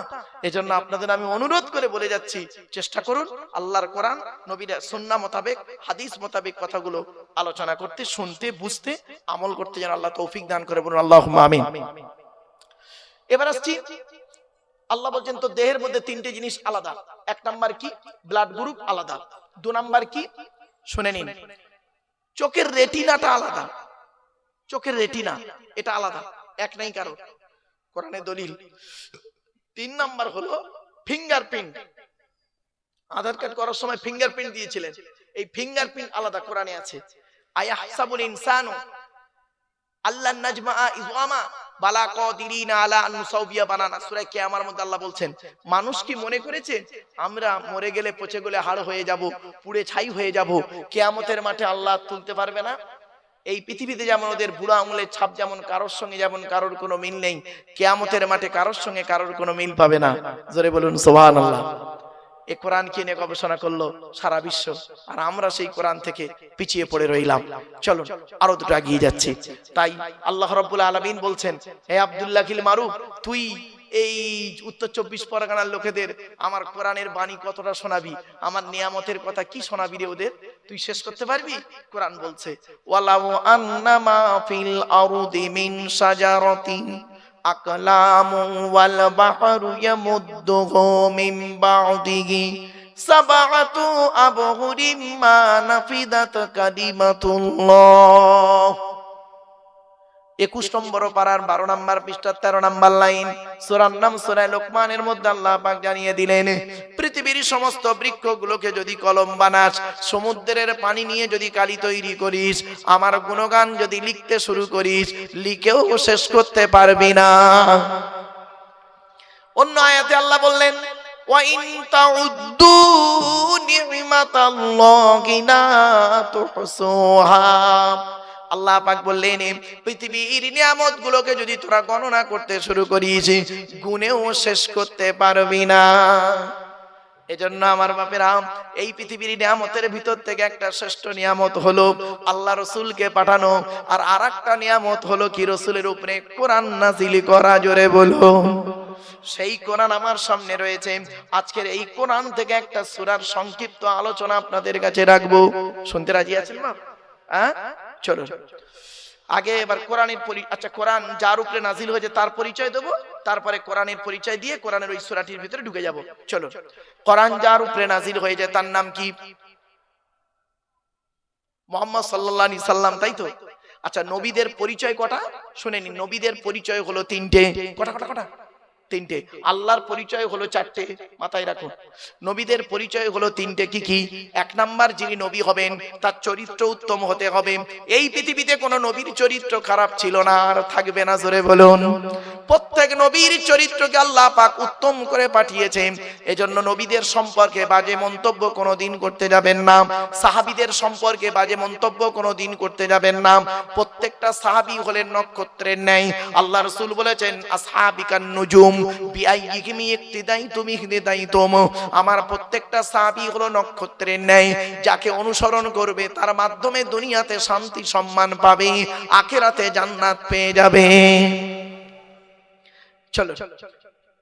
এজন্য আপনাদের আমি অনুরোধ করে বলে যাচ্ছি, চেষ্টা করুন আল্লাহর কোরআন, নবীর সুন্নাহ মোতাবেক, হাদিস মোতাবেক কথাগুলো আলোচনা করতে, শুনতে, বুঝতে, আমল করতে যেন আল্লাহ তৌফিক দান করে। বলুন আল্লাহুম্মা আমিন। এবার আসছি, আল্লাহ বলছেন তো দেহের মধ্যে তিনটে জিনিস আলাদা। এক নাম্বার কি? ব্লাড গ্রুপ আলাদা। দু নাম্বার কি? শুনে নিন, চোখের রেটিনাটা আলাদা। চোখের রেটিনা এটা আলাদা, এক নাই কারো, কোরআনে দলিল। তিন নাম্বার হলো ফিঙ্গারপ্রিন্ট। আধার কার্ড করার সময় ফিঙ্গারপ্রিন্ট দিয়েছিলেন, এই ফিঙ্গারপ্রিন্ট আলাদা, কোরআনে আছে। আয়াহসাবুল ইনসানু আল্লাহ নাজমা ইযআমা বালা কাদিরিনা আলা আন নুসাউবিয়া বানানা। সূরা কিয়ামার মধ্যে আল্লাহ বলছেন, মানুষ কি মনে করেছে আমরা মরে গেলে পচে গেলে হাড় হয়ে যাব, পুড়ে ছাই হয়ে যাব, কিয়ামতের মাঠে আল্লাহ তুলতে পারবে না? এই পৃথিবীতে যেমন ওদের বুড়ো আঙুলের ছাপ যেমন কারোর সঙ্গে যেমন কারোর কোনো মিল নেই, কিয়ামতের মাঠে কারোর সঙ্গে কারোর কোনো মিল পাবে না। জোরে বলুন সুবহানাল্লাহ। এই কোরআন কে নিয়ে গবেষণা করলো সারা বিশ্ব, আর আমরা সেই কোরআন থেকে পিছিয়ে পড়ে রইলাম। চলুন আরো দুটো এগিয়ে যাচ্ছি। তাই আল্লাহ রাব্বুল আলামিন বলছেন, হে আব্দুল্লাহ কিল মারুফ, তুই এই উত্তর 24 পরগনার লোকেদের আমার কোরআনের বাণী কতটা শোনাবি, আমার নিয়ামতের কথা কি শোনাবি রে ওদের? তুই শেষ করতে পারবি? কোরআন বলছে, ওয়ালাউ আন্নামা ফিল আরদি মিন শাজারাতিন আকলামু ওয়াল বাহরু ইয়ামুদ্দুহু মিন বা'দিহি সাবআতু আবহুরিম মা নাফিদাত কালিমাতুল্লাহ। 21 নম্বর পারার 12 নম্বর পৃষ্ঠার 13 নম্বর লাইন, সূরার নাম সূরা লোকমানের মধ্যে আল্লাহ পাক জানিয়ে দিলেন, পৃথিবীর সমস্ত বৃক্ষগুলোকে যদি কলম বানাস, সমুদ্রের পানি নিয়ে যদি কালি তৈরি করিস, আমার গুণগান যদি লিখতে শুরু করিস, লিখেও শেষ করতে পারবি না। অন্য আয়াতে আল্লাহ বললেন, ওয়া ইন তাউদ্দু নি'মাতাল্লাহি লা তুহসুহা। আল্লাহ পাক বললেন, পৃথিবীর নিয়ামত গুলোকে যদি তোরা গণনা করতে শুরু করিস, গুণেও শেষ করতে পারবি না। এজন্য আমার বাপেরা, এই পৃথিবীর নিয়ামতের ভিতর থেকে একটা শ্রেষ্ঠ নিয়ামত হলো আল্লাহ রসুলকে পাঠানো, আর আরেকটা নিয়ামত হলো কি? রসুলের উপরে কোরআন নাযিল করা। জোরে বলো। সেই কোরআন আমার সামনে রয়েছে। আজকের এই কোরআন থেকে একটা সূরার সংক্ষিপ্ত আলোচনা আপনাদের কাছে রাখবো। শুনতে রাজি আছেন মা? হ্যাঁ, চলো আগে এবার কোরআনের আচ্ছা, কোরআন যার উপরে নাজিল হয়েছে তার পরিচয় দেবো, তারপরে কোরআনের পরিচয় দিয়ে কোরআনের ওই সূরাটির ভিতরে ঢুকে যাব। চলো, কোরআন যার উপরে নাজিল হয়েছে তার নাম কি? মুহাম্মদ সাল্লাল্লাহু আলাইহি সাল্লাম, তাই তো? আচ্ছা, নবীদের পরিচয় কটা শুনে নিন। নবীদের পরিচয় হলো তিনটে। কটা কটা কটা? তিনটে। আল্লাহর পরিচয় হলো চারটে, মাথায় রাখুন। নবীদের পরিচয় হলো তিনটে। কি কি? এক নাম্বার, যিনি নবী হবেন তার চরিত্র উত্তম হতে হবে। এই পৃথিবীতে কোনো নবীর চরিত্র খারাপ ছিল না, আর থাকবে না। জোরে বলুন। প্রত্যেক নবীর চরিত্রকে আল্লাহ পাক উত্তম করে পাঠিয়েছেন। এজন্য নবীদের সম্পর্কে বাজে মন্তব্য কোনোদিন করতে যাবেন না। সাহাবীদের সম্পর্কে বাজে মন্তব্য কোনোদিন করতে যাবেন না। প্রত্যেকটা সাহাবী হলেন নক্ষত্রের ন্যায়। আল্লাহ রাসূল বলেছেন, আসহাবিকান নুজুম বিআইয়িহিম ইক্তিদাইতুম ইহতিদাইতুম। আমার প্রত্যেকটা সাহাবী হলো নক্ষত্রের ন্যায়। যাকে অনুসরণ করবে তার মাধ্যমে দুনিয়াতে শান্তি সম্মান পাবে, আখিরাতে জান্নাত পেয়ে যাবে। চলো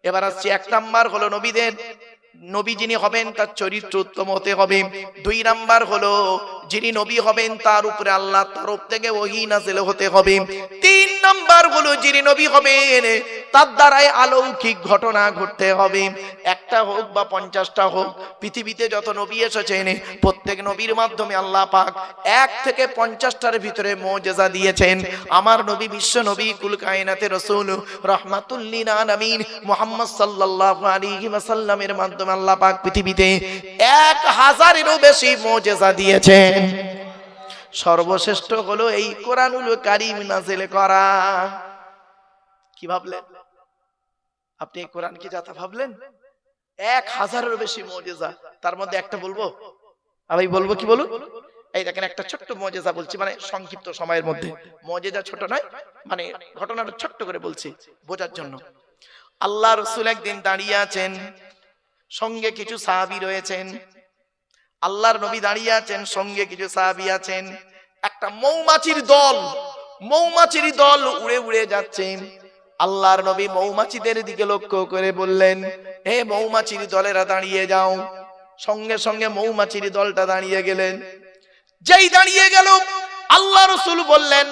এবার আসছি, এক নাম্বার হলো নবীদের, নবী যিনি হবেন তার চরিত্র উত্তম হতে হবে। দুই নাম্বার হলো যিনি নবী হবেন তার উপরে আল্লাহর তরফ থেকে ওহী নাযিল হতে হবে। তিন নাম্বার হলো যিনি নবী হবেন তার দ্বারাই অলৌকিক ঘটনা ঘটতে হবে। একটা হোক বা 50টা হোক, পৃথিবীতে যত নবী এসেছেন প্রত্যেক নবীর মাধ্যমে আল্লাহ পাক 1 থেকে 50টার ভিতরে মুজিজা দিয়েছেন। আমার নবী, বিশ্ব নবী, কুল কায়নাতের রাসূল, রাহমাতুল লিল আলামিন মুহাম্মদ সাল্লাল্লাহু আলাইহি ওয়াসাল্লামের মাধ্যমে আল্লাহ পাক পৃথিবীতে 1000-এরও বেশি মুজিজা দিয়েছেন। সর্বশ্রেষ্ঠ হলো এই কোরআনুল কারীম নাযিল করা। কি ভাবলেন আপনি? কোরআন কি যাতা ভাবলেন? 1000-এরও বেশি মুজিজা, তার মধ্যে একটা বলবো? আমি বলবো, কি বলুন? এই দেখেন একটা ছোট্ট মুজিজা বলছি, মানে সংক্ষিপ্ত সময়ের মধ্যে। মুজিজা ছোট নয়, মানে ঘটনাটা ছোট্ট করে বলছি বোঝার জন্য। আল্লাহ রাসূল একদিন দাঁড়িয়ে আছেন, সঙ্গে কিছু সাহাবী রয়েছেন। আল্লাহর নবী দাঁড়িয়ে আছেন, সঙ্গে কিছু সাহাবী আছেন। একটা মৌমাছির দল উড়ে উড়ে যাচ্ছে। আল্লাহর নবী মৌমাছিদের দিকে লক্ষ্য করে বললেন, হে মৌমাছির দলেরা দাঁড়িয়ে যাও। সঙ্গে সঙ্গে মৌমাছির দলটা দাঁড়িয়ে গেলেন। যেই দাঁড়িয়ে গেল, আল্লাহ রাসূল বললেন,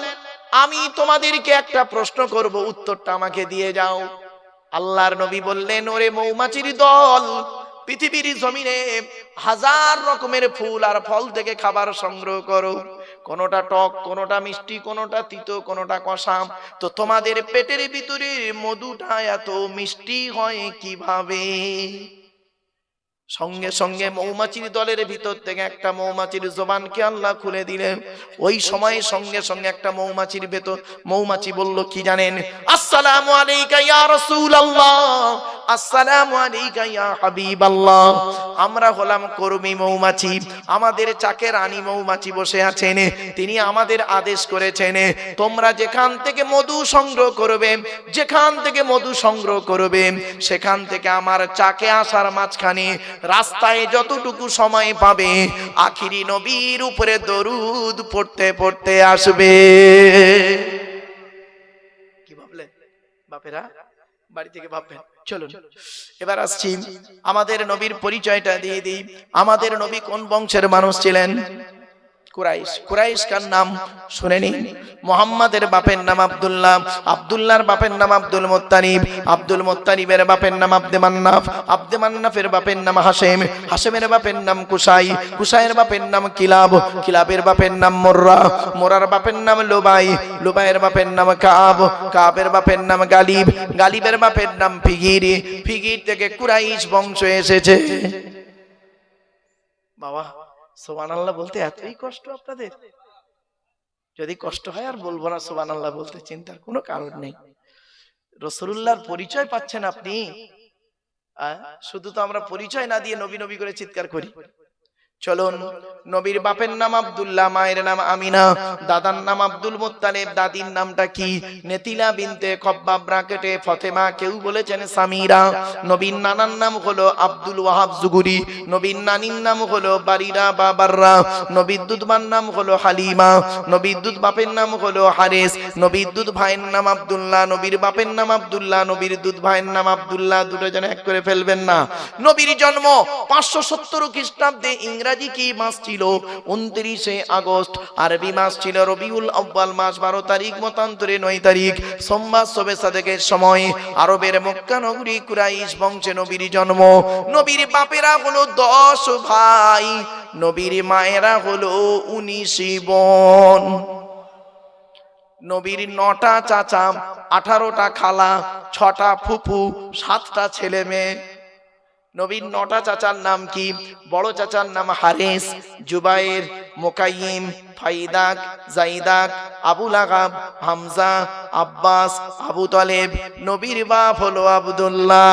আমি তোমাদেরকে একটা প্রশ্ন করব, উত্তরটা আমাকে দিয়ে যাও। আল্লাহর নবী বললেন, ওরে মৌমাছির দল, পৃথিবীর জমিনে 1000 রকমের ফুল আর ফল থেকে খাবার সংগ্রহ করো, কোনটা টক, কোনটা মিষ্টি, কোনটা তিতো, কোনটা কষা, তো তোমাদের পেটের ভিতরে মধুটা এত মিষ্টি হয় কিভাবে? সঙ্গে সঙ্গে মৌমাছির দলের ভিতর থেকে একটা মৌমাছির জবানকে আল্লাহ খুলে দিলেন। ওই সময় সঙ্গে সঙ্গে একটা মৌমাছি বলল, কি জানেন? আসসালামু আলাইকা ইয়া রাসূলুল্লাহ, আসসালামু আলাইকা ইয়া হাবিবাল্লাহ। আমরা হলাম কর্মী মৌমাছি, আমাদের চাকে রানী মৌমাছি বসে আছেন, তিনি আমাদের আদেশ করেছেন, তোমরা যেখান থেকে মধু সংগ্রহ করবে, সেখান থেকে আমার চাকে আসার মাঝখানে রাস্তায় যতটুকু সময় পাবে, আখিরি নবীর উপরে দরুদ পড়তে পড়তে আসবে। কি ভাবলেন বাপেরা? বাড়ি থেকে ভাববেন। চলুন এবার আসছি, আমাদের নবীর পরিচয়টা দিয়ে দিই। আমাদের নবী কোন বংশের মানুষ ছিলেন? কুরাইশ কার নাম শুনে নিন। মুহাম্মাদের বাপের নাম আব্দুল্লাহ, আব্দুল্লাহর বাপের নাম আব্দুল মুত্তালিব, আব্দুল মুত্তালিবের বাপের নাম আব্দে মান্নাফ, আব্দে মান্নাফের বাপের নাম হাশেম, হাশেমের বাপের নাম কুসাই, কুসাইয়ের বাপের নাম কিলাব, কিলাবের বাপের নাম মুররা, মুররার বাপের নাম লুবাই, লুবাইয়ের বাপের নাম কাব, কাবের বাপের নাম গালিব, গালিবের বাপের নাম ফিগির, ফিগির থেকে কুরাইশ বংশ এসেছে। বাবা সুবহানাল্লাহ বলতে এতই কষ্ট আপনাদের? যদি কষ্ট হয় আর বলবো না সুবহানাল্লাহ বলতে, চিন্তার কোনো কারণ নেই। রাসূলুল্লাহর পরিচয় পাচ্ছেন আপনি, শুধু তো আমরা পরিচয় না দিয়ে নবী নবী করে চিৎকার করি। চলুন, নবীর বাপের নাম আব্দুল্লাহ, মায়ের নাম আমিনা, দাদার নাম আব্দুল মুত্তালিব, দাদির নামটা কি? নেতিলা বিনতে খব্বাব ব্রাকেটে ফতেমা, কেউ বলেছেন সামিরা। নবীর নানার নাম হলো আব্দুল ওয়াহাব জুগুরি, নবীর নানির নাম হলো বারিরা বা বাররা, নবীর দুধবার নাম হলো হালিমা, নবীর দুধ বাপের নাম হলো হারেস, নবীর দুধ ভাইয়ের নাম আব্দুল্লাহ, নবীর বাপের নাম আব্দুল্লাহ, নবীর দুধ ভাইয়ের নাম আব্দুল্লাহ, দুটো জন এক করে ফেলবেন না। নবীর জন্ম 570 খ্রিস্টাব্দে। ইংরেজি কি মাস ছিল? 29শে আগস্ট। আরবি মাস ছিল রবিউল আউয়াল মাস, 12 তারিখ, মতান্তরে 9 তারিখ, সোমবার শবে সাদেকের সময় আরবের মক্কা নগরী কুরাইশ বংশে নবীর জন্ম। নবীর বাপেরা হলো 10 ভাই, নবীর মায়েরা হলো 19 বোন। নবীর 9টা চাচা, 18টা খালা, 6টা ফুফু, 7টা ছেলে মেয়ে। নবীর 9টা চাচার নাম কি? বড় চাচার নাম হারেস, জুবাইর, মুকাইয়িম, ফাইদাক, জাইদাক, আবু লাগাব, হামজা, আব্বাস, আবু তালেব। নবীর বাপ হলো আব্দুল্লাহ।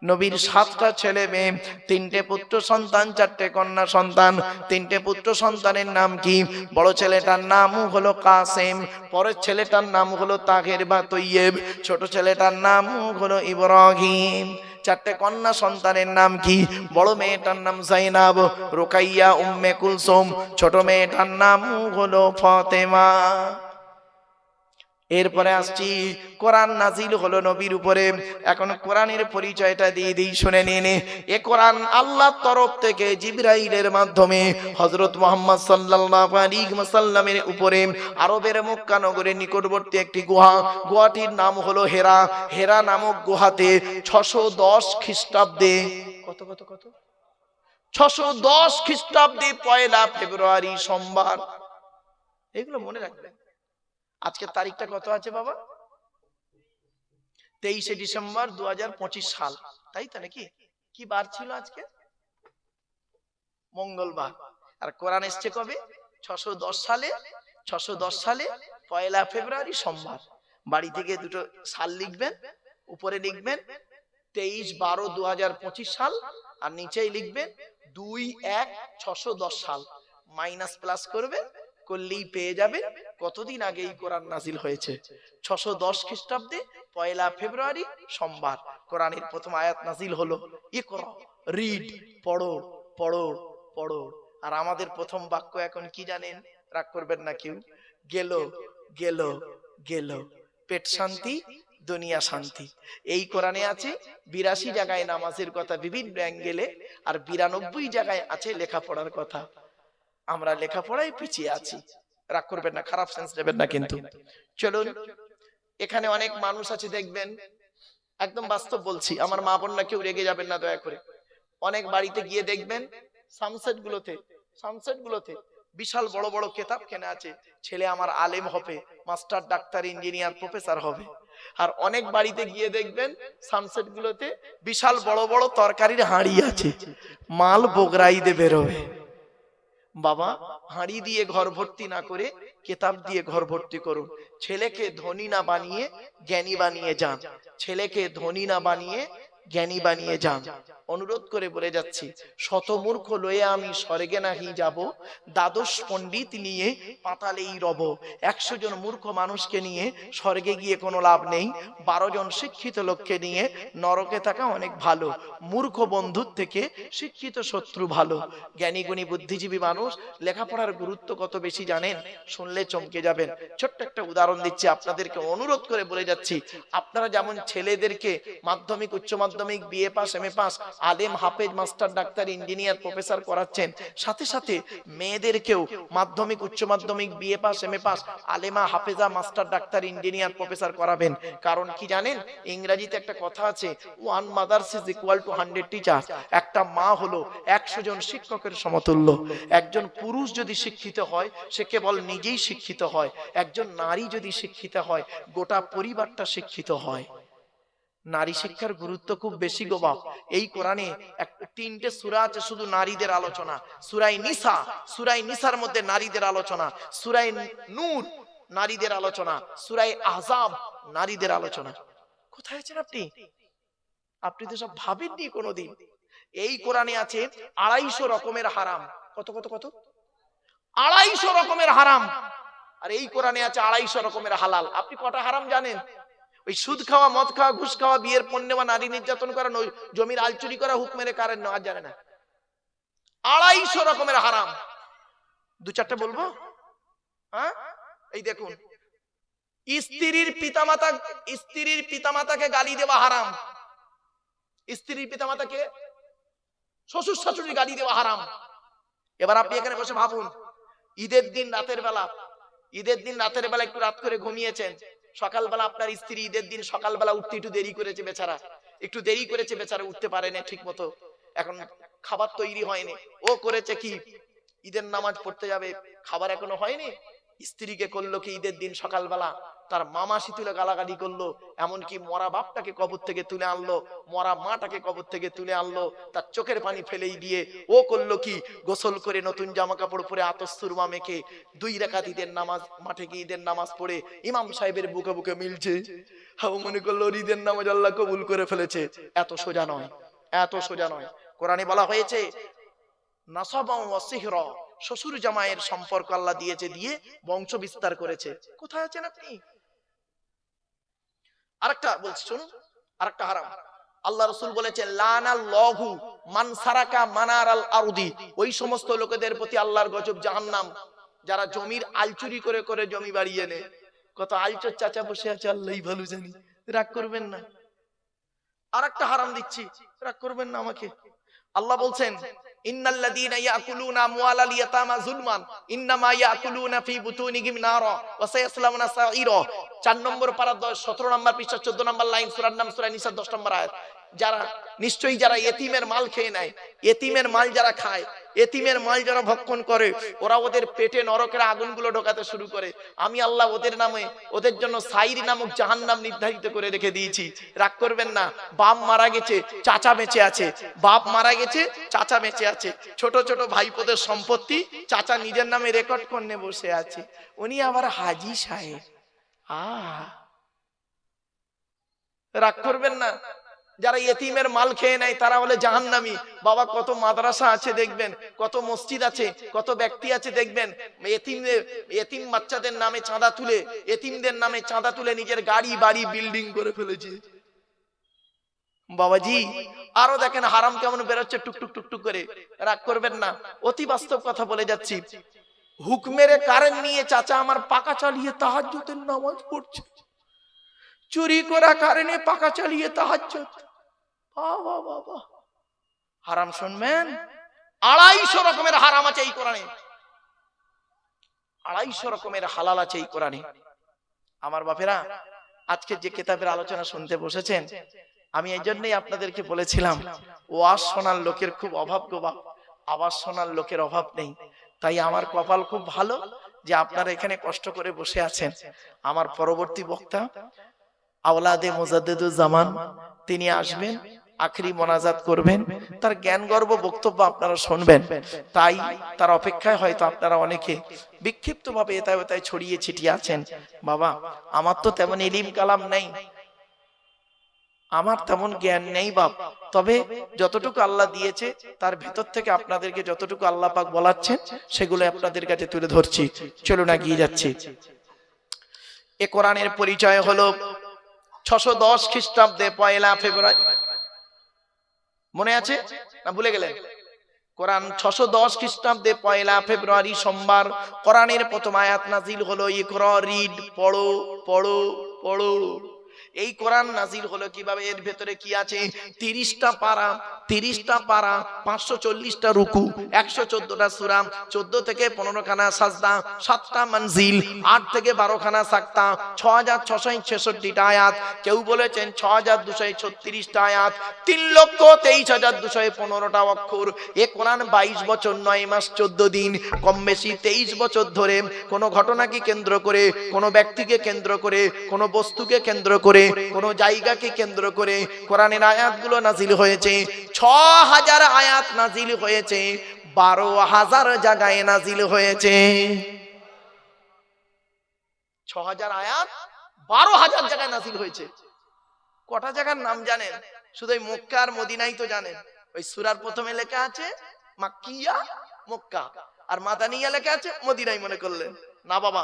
নবীর 7টা ছেলে মেয়ে, 3টে পুত্র সন্তান, 4টে কন্যা সন্তান। 3টে পুত্র সন্তানের নাম কি? বড় ছেলেটার নাম হলো কাসেম, পরের ছেলেটার নাম হলো তাহের বা তৈয়েব, ছোট ছেলেটার নাম হলো ইব্রাহিম। 4টে কন্যা সন্তানের নাম কি? বড় মেয়েটার নাম জাইনাব, রুকাইয়া, উম্মে কুলসুম, ছোট মেয়েটার নাম হলো ফাতেমা। এরপরে আসছি, কোরআন নাজিল হলো নবীর উপরে। এখন কোরআনের পরিচয়টা দিয়ে দিই, শুনে নিন। এ কোরআন আল্লাহর তরফ থেকে জিবরাইলের মাধ্যমে হযরত মুহাম্মদ সাল্লাল্লাহু আলাইহি ওয়াসাল্লামের উপরে আরবের মক্কা নগরের নিকটবর্তী একটি গুহাটির নাম হলো হেরা। হেরা নামক গুহাতে 610 খ্রিস্টাব্দে, কত 610 খ্রিস্টাব্দে 1 ফেব্রুয়ারি সোমবার। এগুলো মনে রাখবেন। আজকে তারিখটা কত আছে বাবা? 23শে ডিসেম্বর 2025 সাল, তাই তো নাকি? কি বার ছিল আজকে? মঙ্গলবার। আর কোরআন এসছে কবে? 610 সালে 1 ফেব্রুয়ারি সোমবার। বাড়ি থেকে দুটো সাল লিখবেন, উপরে লিখবেন 23/12/2025 সাল, আর নিচেই লিখবেন 2/1/610 সাল। মাইনাস প্লাস করবে, করলেই পেয়ে যাবে কতদিন আগে এই কোরআন নাজিল হয়েছে। 610 খ্রিস্টাব্দে 1 ফেব্রুয়ারি সোমবার কোরআনের প্রথম আয়াত নাজিল হলো, ইকরা, রিড, পড়ো পড়ো পড়ো। আর আমাদের প্রথম বাক্য এখন কি জানেন? রাগ করবেন না কেউ, গেল গেল গেল, পেট শান্তি দুনিয়া শান্তি। এই কোরআনে আছে 82 জায়গায় নামাজের কথা বিভিন্ন অ্যাঙ্গেলে, আর 92 জায়গায় আছে লেখাপড়ার কথা। আমরা লেখাপড়ায় পিছিয়ে আছি। রাগ করবেন না, খারাপ সেন্স নেবেন না কিন্তু। চলুন, এখানে অনেক মানুষ আছে দেখবেন, একদম বাস্তব বলছি, আমার মা বোনরা কেউ রেগে যাবেন না দয়া করে। অনেক বাড়িতে গিয়ে দেখবেন সানসেট গুলোতে বিশাল বড় বড় কেতাব কেনা আছে, ছেলে আমার আলেম হবে, মাস্টার, ডাক্তার, ইঞ্জিনিয়ার, প্রফেসর হবে। আর অনেক বাড়িতে গিয়ে দেখবেন সানসেট গুলোতে বিশাল বড় বড় তরকারির হাঁড়ি আছে, মাল বগরাই দিয়ে বেরোবে। বাবা, হাঁড়ি দিয়ে ঘর ভর্তি না করে কেতাব দিয়ে ঘর ভর্তি করুন। ছেলেকে ধনী না বানিয়ে জ্ঞানী বানিয়ে যান, ছেলেকে ধনী না বানিয়ে জ্ঞানী বানিয়ে যান। অনুরোধ করে বলে যাচ্ছি, শতমূর্খ লয়ে আমি স্বর্গে নাহি যাব, দ্বাদশ পণ্ডিত নিয়ে পাতালেই রব। 100 জন মূর্খ মানুষকে নিয়ে স্বর্গে গিয়ে কোনো লাভ নেই, 12 জন শিক্ষিত লোককে নিয়ে নরকে থাকা অনেক ভালো। মূর্খ বন্ধুর থেকে শিক্ষিত শত্রু ভালো। জ্ঞানী গুণী বুদ্ধিজীবী মানুষ লেখাপড়ার গুরুত্ব কত বেশি জানেন, শুনলে চমকে যাবেন। ছোট্ট একটা উদাহরণ দিচ্ছি, আপনাদেরকে অনুরোধ করে বলে যাচ্ছি, আপনারা যেমন ছেলেদেরকে মাধ্যমিক, উচ্চ মাধ্যমিক, বিএ পাস, এমএ পাস, আলেম, হাফেজ, মাস্টার, ডাক্তার, ইঞ্জিনিয়ার, প্রফেসর করাচ্ছেন, সাথে সাথে মেয়েদেরকেও মাধ্যমিক, উচ্চ মাধ্যমিক, BA pass, MA pass, আলেমা, হাফেজা, master, doctor, engineer, professor করাবেন। কারণ কি জানেন? ইংরেজিতে একটা কথা আছে, 1 mother's is equal to 100 teacher. একটা মা হলো 100 জন শিক্ষকের সমতুল্য। একজন পুরুষ যদি শিক্ষিত হয়, সে কেবল নিজেই শিক্ষিত হয়। একজন নারী যদি শিক্ষিত হয়, গোটা পরিবারটা শিক্ষিত হয়। নারী শিক্ষার গুরুত্ব খুব বেশি গো বাপ। এই কোরআনে 3টে সূরা আছে শুধু নারীদের আলোচনা। সূরায়ে নিসার মধ্যে নারীদের আলোচনা, সূরায়ে নূর নারীদের আলোচনা, সূরায়ে আহজাব নারীদের আলোচনা। কোথায় আছেন আপনি? আপনি তো সব ভাবেননি কোনোদিন। এই কোরআনে আছে 250 রকমের হারাম। কত কত কত? 250 রকমের হারাম। আর এই কোরআনে আছে 250 রকমের হালাল। আপনি কটা হারাম জানেন? ওই সুদ খাওয়া, মদ খাওয়া, ঘুষ খাওয়া, বিয়ের পণ নেওয়া, নারী নির্যাতন করা, জমির আল চুরি করা, হুক মেরে কারেন্ট নেওয়া, জানে না? 250 রকমের হারাম। 2-4টা বলবো? হ্যাঁ, এই দেখুন, স্ত্রীর পিতামাতাকে গালি দেওয়া হারাম। স্ত্রীর পিতামাতাকে, শ্বশুর শাশুড়ি গালি দেওয়া হারাম। এবার আপনি এখানে বসে ভাবুন, ঈদের দিন রাতের বেলা একটু রাত করে ঘুমিয়েছেন, সকালবেলা আপনার স্ত্রী ঈদের দিন সকালবেলা উঠতে একটু দেরি করেছে, বেচারা উঠতে পারেনি ঠিক মতো, এখন খাবার তৈরি হয়নি, ও করেছে কি, ঈদের নামাজ পড়তে যাবে, খাবার এখনো হয়নি, স্ত্রীকে করলো কি, ঈদের দিন সকালবেলা তার মামাসি তুলে গালাগালি করলো, এমনকি মরা বাপটাকে কবর থেকে তুলে আনলো, মরা মাটাকে কবর থেকে তুলে আনলো, তার চোখের পানি ফেলেই দিয়ে ও করলো কি, গোসল করে নতুন জামা কাপড় পরে আতশ সুরমা মেখে 2 রাকাত ঈদের নামাজ, মাঠে গিয়ে ঈদের নামাজ পড়ে ইমাম সাহেবের বুকে বুকে মিলছে, হাও মনে করলো ঈদের নামাজ আল্লাহ কবুল করে ফেলেছে। এত সোজা নয়। কোরআনে বলা হয়েছে নাসাবা ওয়া সিহরা, শ্বশুর জামাইয়ের সম্পর্ক আল্লাহ দিয়েছে, দিয়ে বংশ বিস্তার করেছে। কোথায় আছেন আপনি? আরেকটা বলছি শুনুন, আরেকটা হারাম। আল্লাহ রাসূল বলেছেন লানাল্লাহু মান সারাকা মানারাল আরদি, ওই সমস্ত লোকেদের প্রতি আল্লাহর গজব, জাহান্নাম, যারা জমির আল চুরি করে করে জমি বাড়িয়ে নেয়। কত আলচর চাচা বসে আছে, আল্লাহই ভালো জানি, রাগ করবেন না। আরেকটা হারাম দিচ্ছি, রাগ করবেন না আমাকে। আল্লাহ বলছেন ইন্নাল্লাযীনা ইয়াকুলুনা আমওয়ালাল ইয়াতামা যুলমান ইন্নামা ইয়াকুলুনা ফি বুতুনিহিম নারা ওয়া সায়াসলাউনা সাঈরা। 4 নম্বর পারা 17 নম্বর পৃষ্ঠা 14 নম্বর লাইন, সূরার নাম সূরা নিসা 10 নম্বর আয়াত। যারা এতিমের মাল খেয়ে নেয়, এতিমের মাল যারা খায়, এতিমের মাল যারা ভক্ষণ করে, ওরা ওদের পেটে নরকের আগুনগুলো ঢোকাতে শুরু করে। আমি আল্লাহ ওদের জন্য সাইর নামক জাহান্নাম নির্ধারিত করে রেখে দিয়েছি। রাগ করবেন না, বাপ মারা গেছে, চাচা বেঁচে আছে, ছোট ছোট ভাইপোদের সম্পত্তি চাচা নিজের নামে রেকর্ড করে বসে আছে, উনি আবার হাজি সাহেব। রাগ করবেন না। যারা ইয়েতিমের মাল খেয়ে নেয় তারা বলে জাহান্নামী। বাবা, কত মাদ্রাসা আছে দেখবেন, কত মসজিদ আছে, কত ব্যক্তি আছে দেখবেন, এতিম বাচ্চাদের নামে চাঁদা তুলে, এতিমদের নামে চাঁদা তুলে নিজের গাড়ি বাড়ি বিল্ডিং করে ফেলেছে। বাবাজি, আরো দেখেন হারাম কেমন বেরোচ্ছে টুকটুক টুকটুক করে। রাগ করবেন না, অতি বাস্তব কথা বলে যাচ্ছি। হুকমের কারেন্ট নিয়ে চাচা আমার পাকা চালিয়ে তাহাজ্জুদের নামাজ পড়ছে, চুরি করা কারণে পাকা চালিয়ে তাহাজ্জুদ। বাবা বাবা, হারাম শুনবেন, 250 রকমের হারাম আছে এই কোরআনে, 250 রকমের হালাল আছে এই কোরআনে। আমার বাপেরা, আজকে যে কিতাবের আলোচনা শুনতে বসেছেন, আমি এই জন্যই আপনাদেরকে বলেছিলাম ওয়াজ শোনার লোকের খুব অভাব গো বাপ, আওয়াজ শোনার লোকের অভাব নেই। তাই আমার কপাল খুব ভালো যে আপনারা এখানে কষ্ট করে বসে আছেন। আমার পরবর্তী বক্তা আওলাদে মুজাদ্দিদুজ জামান, তিনি আসবেন, আখরি মোনাজাত করবেন, তার জ্ঞান গর্ব বক্তব্য আপনারা শুনবেন। তাই তার অপেক্ষায় হয়তো আপনারা অনেকে বিক্ষিপ্ত ভাবে এতায় ওতায় ছড়িয়ে ছিটিয়ে আছেন। বাবা, আমার তো তেমন ইলিম কালাম নেই, আমার তেমন জ্ঞান নেই বাপ, তবে যতটুকু আল্লাহ দিয়েছে তার ভেতর থেকে আপনাদেরকে যতটুকু আল্লাহ পাক বলাচ্ছেন সেগুলো আপনাদের কাছে তুলে ধরছি। চলুন এগিয়ে যাচ্ছি। এ কোরআনের পরিচয় হলো 610 খ্রিস্টাব্দে 1 ফেব্রুয়ারি। মনে আছে না ভুলে গেলেন? কোরআন 610 খ্রিস্টাব্দে 1 ফেব্রুয়ারি সোমবার কোরআনের প্রথম আয়াত নাজিল হলো। ইকরা, রিড, পড়ো পড়ো পড়ো। এই কোরআন নাজিল হলো কিভাবে? এর ভেতরে কি আছে? 30টা পারা, 30টা পারা, 540টা রুকু, 114টা সূরা, 14 থেকে 15 খানা সাজদা, 7টা মঞ্জিল, 8 থেকে 12 খানা সাক্তা, 6666টা আয়াত, কেউ বলেছেন 6236টা আয়াত, 3,23,215টা অক্ষর। এ কোরআন 22 বছর 9 মাস 14 দিন, কম বেশি 23 বছর ধরে কোন ঘটনাকে কেন্দ্র করে, কোন ব্যক্তিকে কেন্দ্র করে, কোন বস্তুকে কেন্দ্র করে, কোন জায়গাকে কেন্দ্র করে কোরআনের আয়াতগুলো নাজিল হয়েছে। 6000 আয়াত নাজিল হয়েছে, 12,000 জায়গায় নাজিল হয়েছে। 6000 আয়াত 12,000 জায়গায় নাজিল হয়েছে। কটা জায়গার নাম জানেন? শুধু ওই মক্কা আর মদিনাই তো জানেন। ওই সূরার প্রথমে লেখা আছে মাক্কিয়া, মক্কা, আর মাদানিয়া লেখা আছে মদিনাই মনে করলেন না বাবা,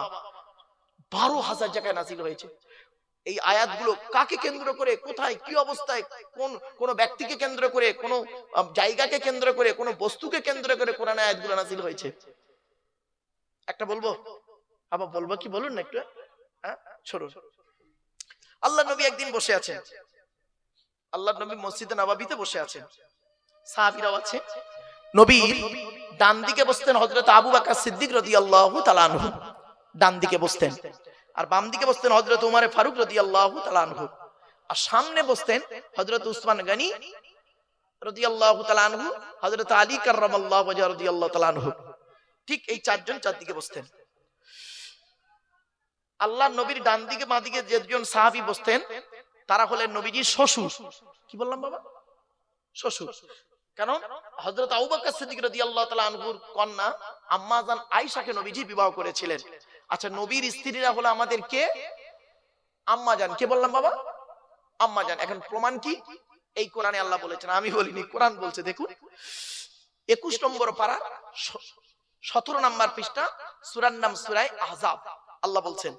12,000 জায়গায় নাজিল হয়েছে। এই আয়াতগুলো কাকে কেন্দ্র করে, কোথায়, কি অবস্থায়, কোন ব্যক্তিকে কেন্দ্র করে, কোন জায়গাকে কেন্দ্র করে, কোন বস্তুকে কেন্দ্র করে কোরআন আয়াতগুলো নাজিল হয়েছে? একটা বলবো, আবার বলবো কি বলুন না একটু? হ্যাঁ, শুনুন। আল্লাহ নবী একদিন বসে আছেন, আল্লাহ নবী মসজিদে নববীতে বসে আছেন, সাহাবীরাও আছে। নবীর ডান দিকে বসতেন হযরত আবু বকর সিদ্দিক রাদিয়াল্লাহু তাআলা আনহু, ডান দিকে বসতেন। আর বাম দিকে বসতেন হযরত উমর ফারুক রাদিয়াল্লাহু তাআলা আনহু। আর সামনে বসতেন হযরত উসমান গনি রাদিয়াল্লাহু তাআলা আনহু, হযরত আলী কাররামাল্লাহু ওয়াজহু রাদিয়াল্লাহু তাআলা আনহু। ঠিক এই চারজন চারদিকে বসতেন। আল্লাহর নবীর ডান দিকে বাঁ দিকে যেজন সাহাবী বসতেন তারা হলেন নবীজির শ্বশুর। কি বললাম বাবা? শ্বশুর। কারণ হযরত আবু বকর সিদ্দিক রাদিয়াল্লাহু তাআলা আনহুর কন্যা আম্মা জান আয়েশাকে নবীজি বিবাহ করেছিলেন। আচ্ছা, নবীর স্ত্রীরা হলো আমাদের কে? আম্মা জান। কে বললাম বাবা? আম্মা জান। এখন প্রমাণ কি? এই কোরআনে আল্লাহ বলেছেন, আমি বলিনি, কোরআন বলছে। দেখুন 21 নম্বর পারা 17 নম্বর পৃষ্ঠা, সূরার নাম সূরা আহজাব। আল্লাহ বলছেন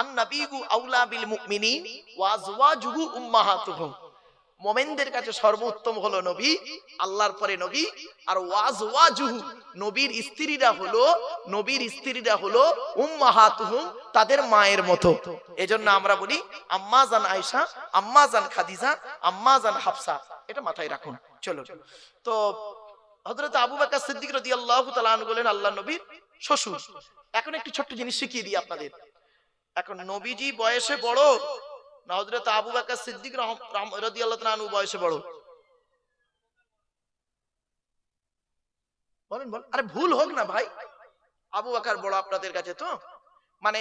আন-নাবিয়্যু আউলা বিল মুমিনিন ওয়া আজওয়াজুহু উম্মাহাতুহুম। মুমিনদের কাছে সর্বোত্তম হলো নবী, আল্লাহর পরে নবী। আর ওয়াজওয়াজুহু, নবীর স্ত্রীরা হলো উম্মাহাতুহুম, তাদের মায়ের মতো। এজন্য আমরা বলি আম্মা জান আয়েশা, আম্মা জান খাদিজা, আম্মা জান হাফসা। এটা মাথায় রাখুন। চলো, তো হযরত আবু বকর সিদ্দিক রাদিয়াল্লাহু তাআলা আনহু বলেন আল্লাহর নবীর শ্বশুর। এখন একটি ছোট্ট জিনিস শিখিয়ে দিই আপনাদের। এখন নবীজি বয়সে বড় না হযরত আবু বকর সিদ্দিক রাদিয়াল্লাহু তাআলা আনহু বয়সে বড়? বলেন বল। আরে ভুল হোক না ভাই, আবু বকর বড় আপনাদের কাছে, তো মানে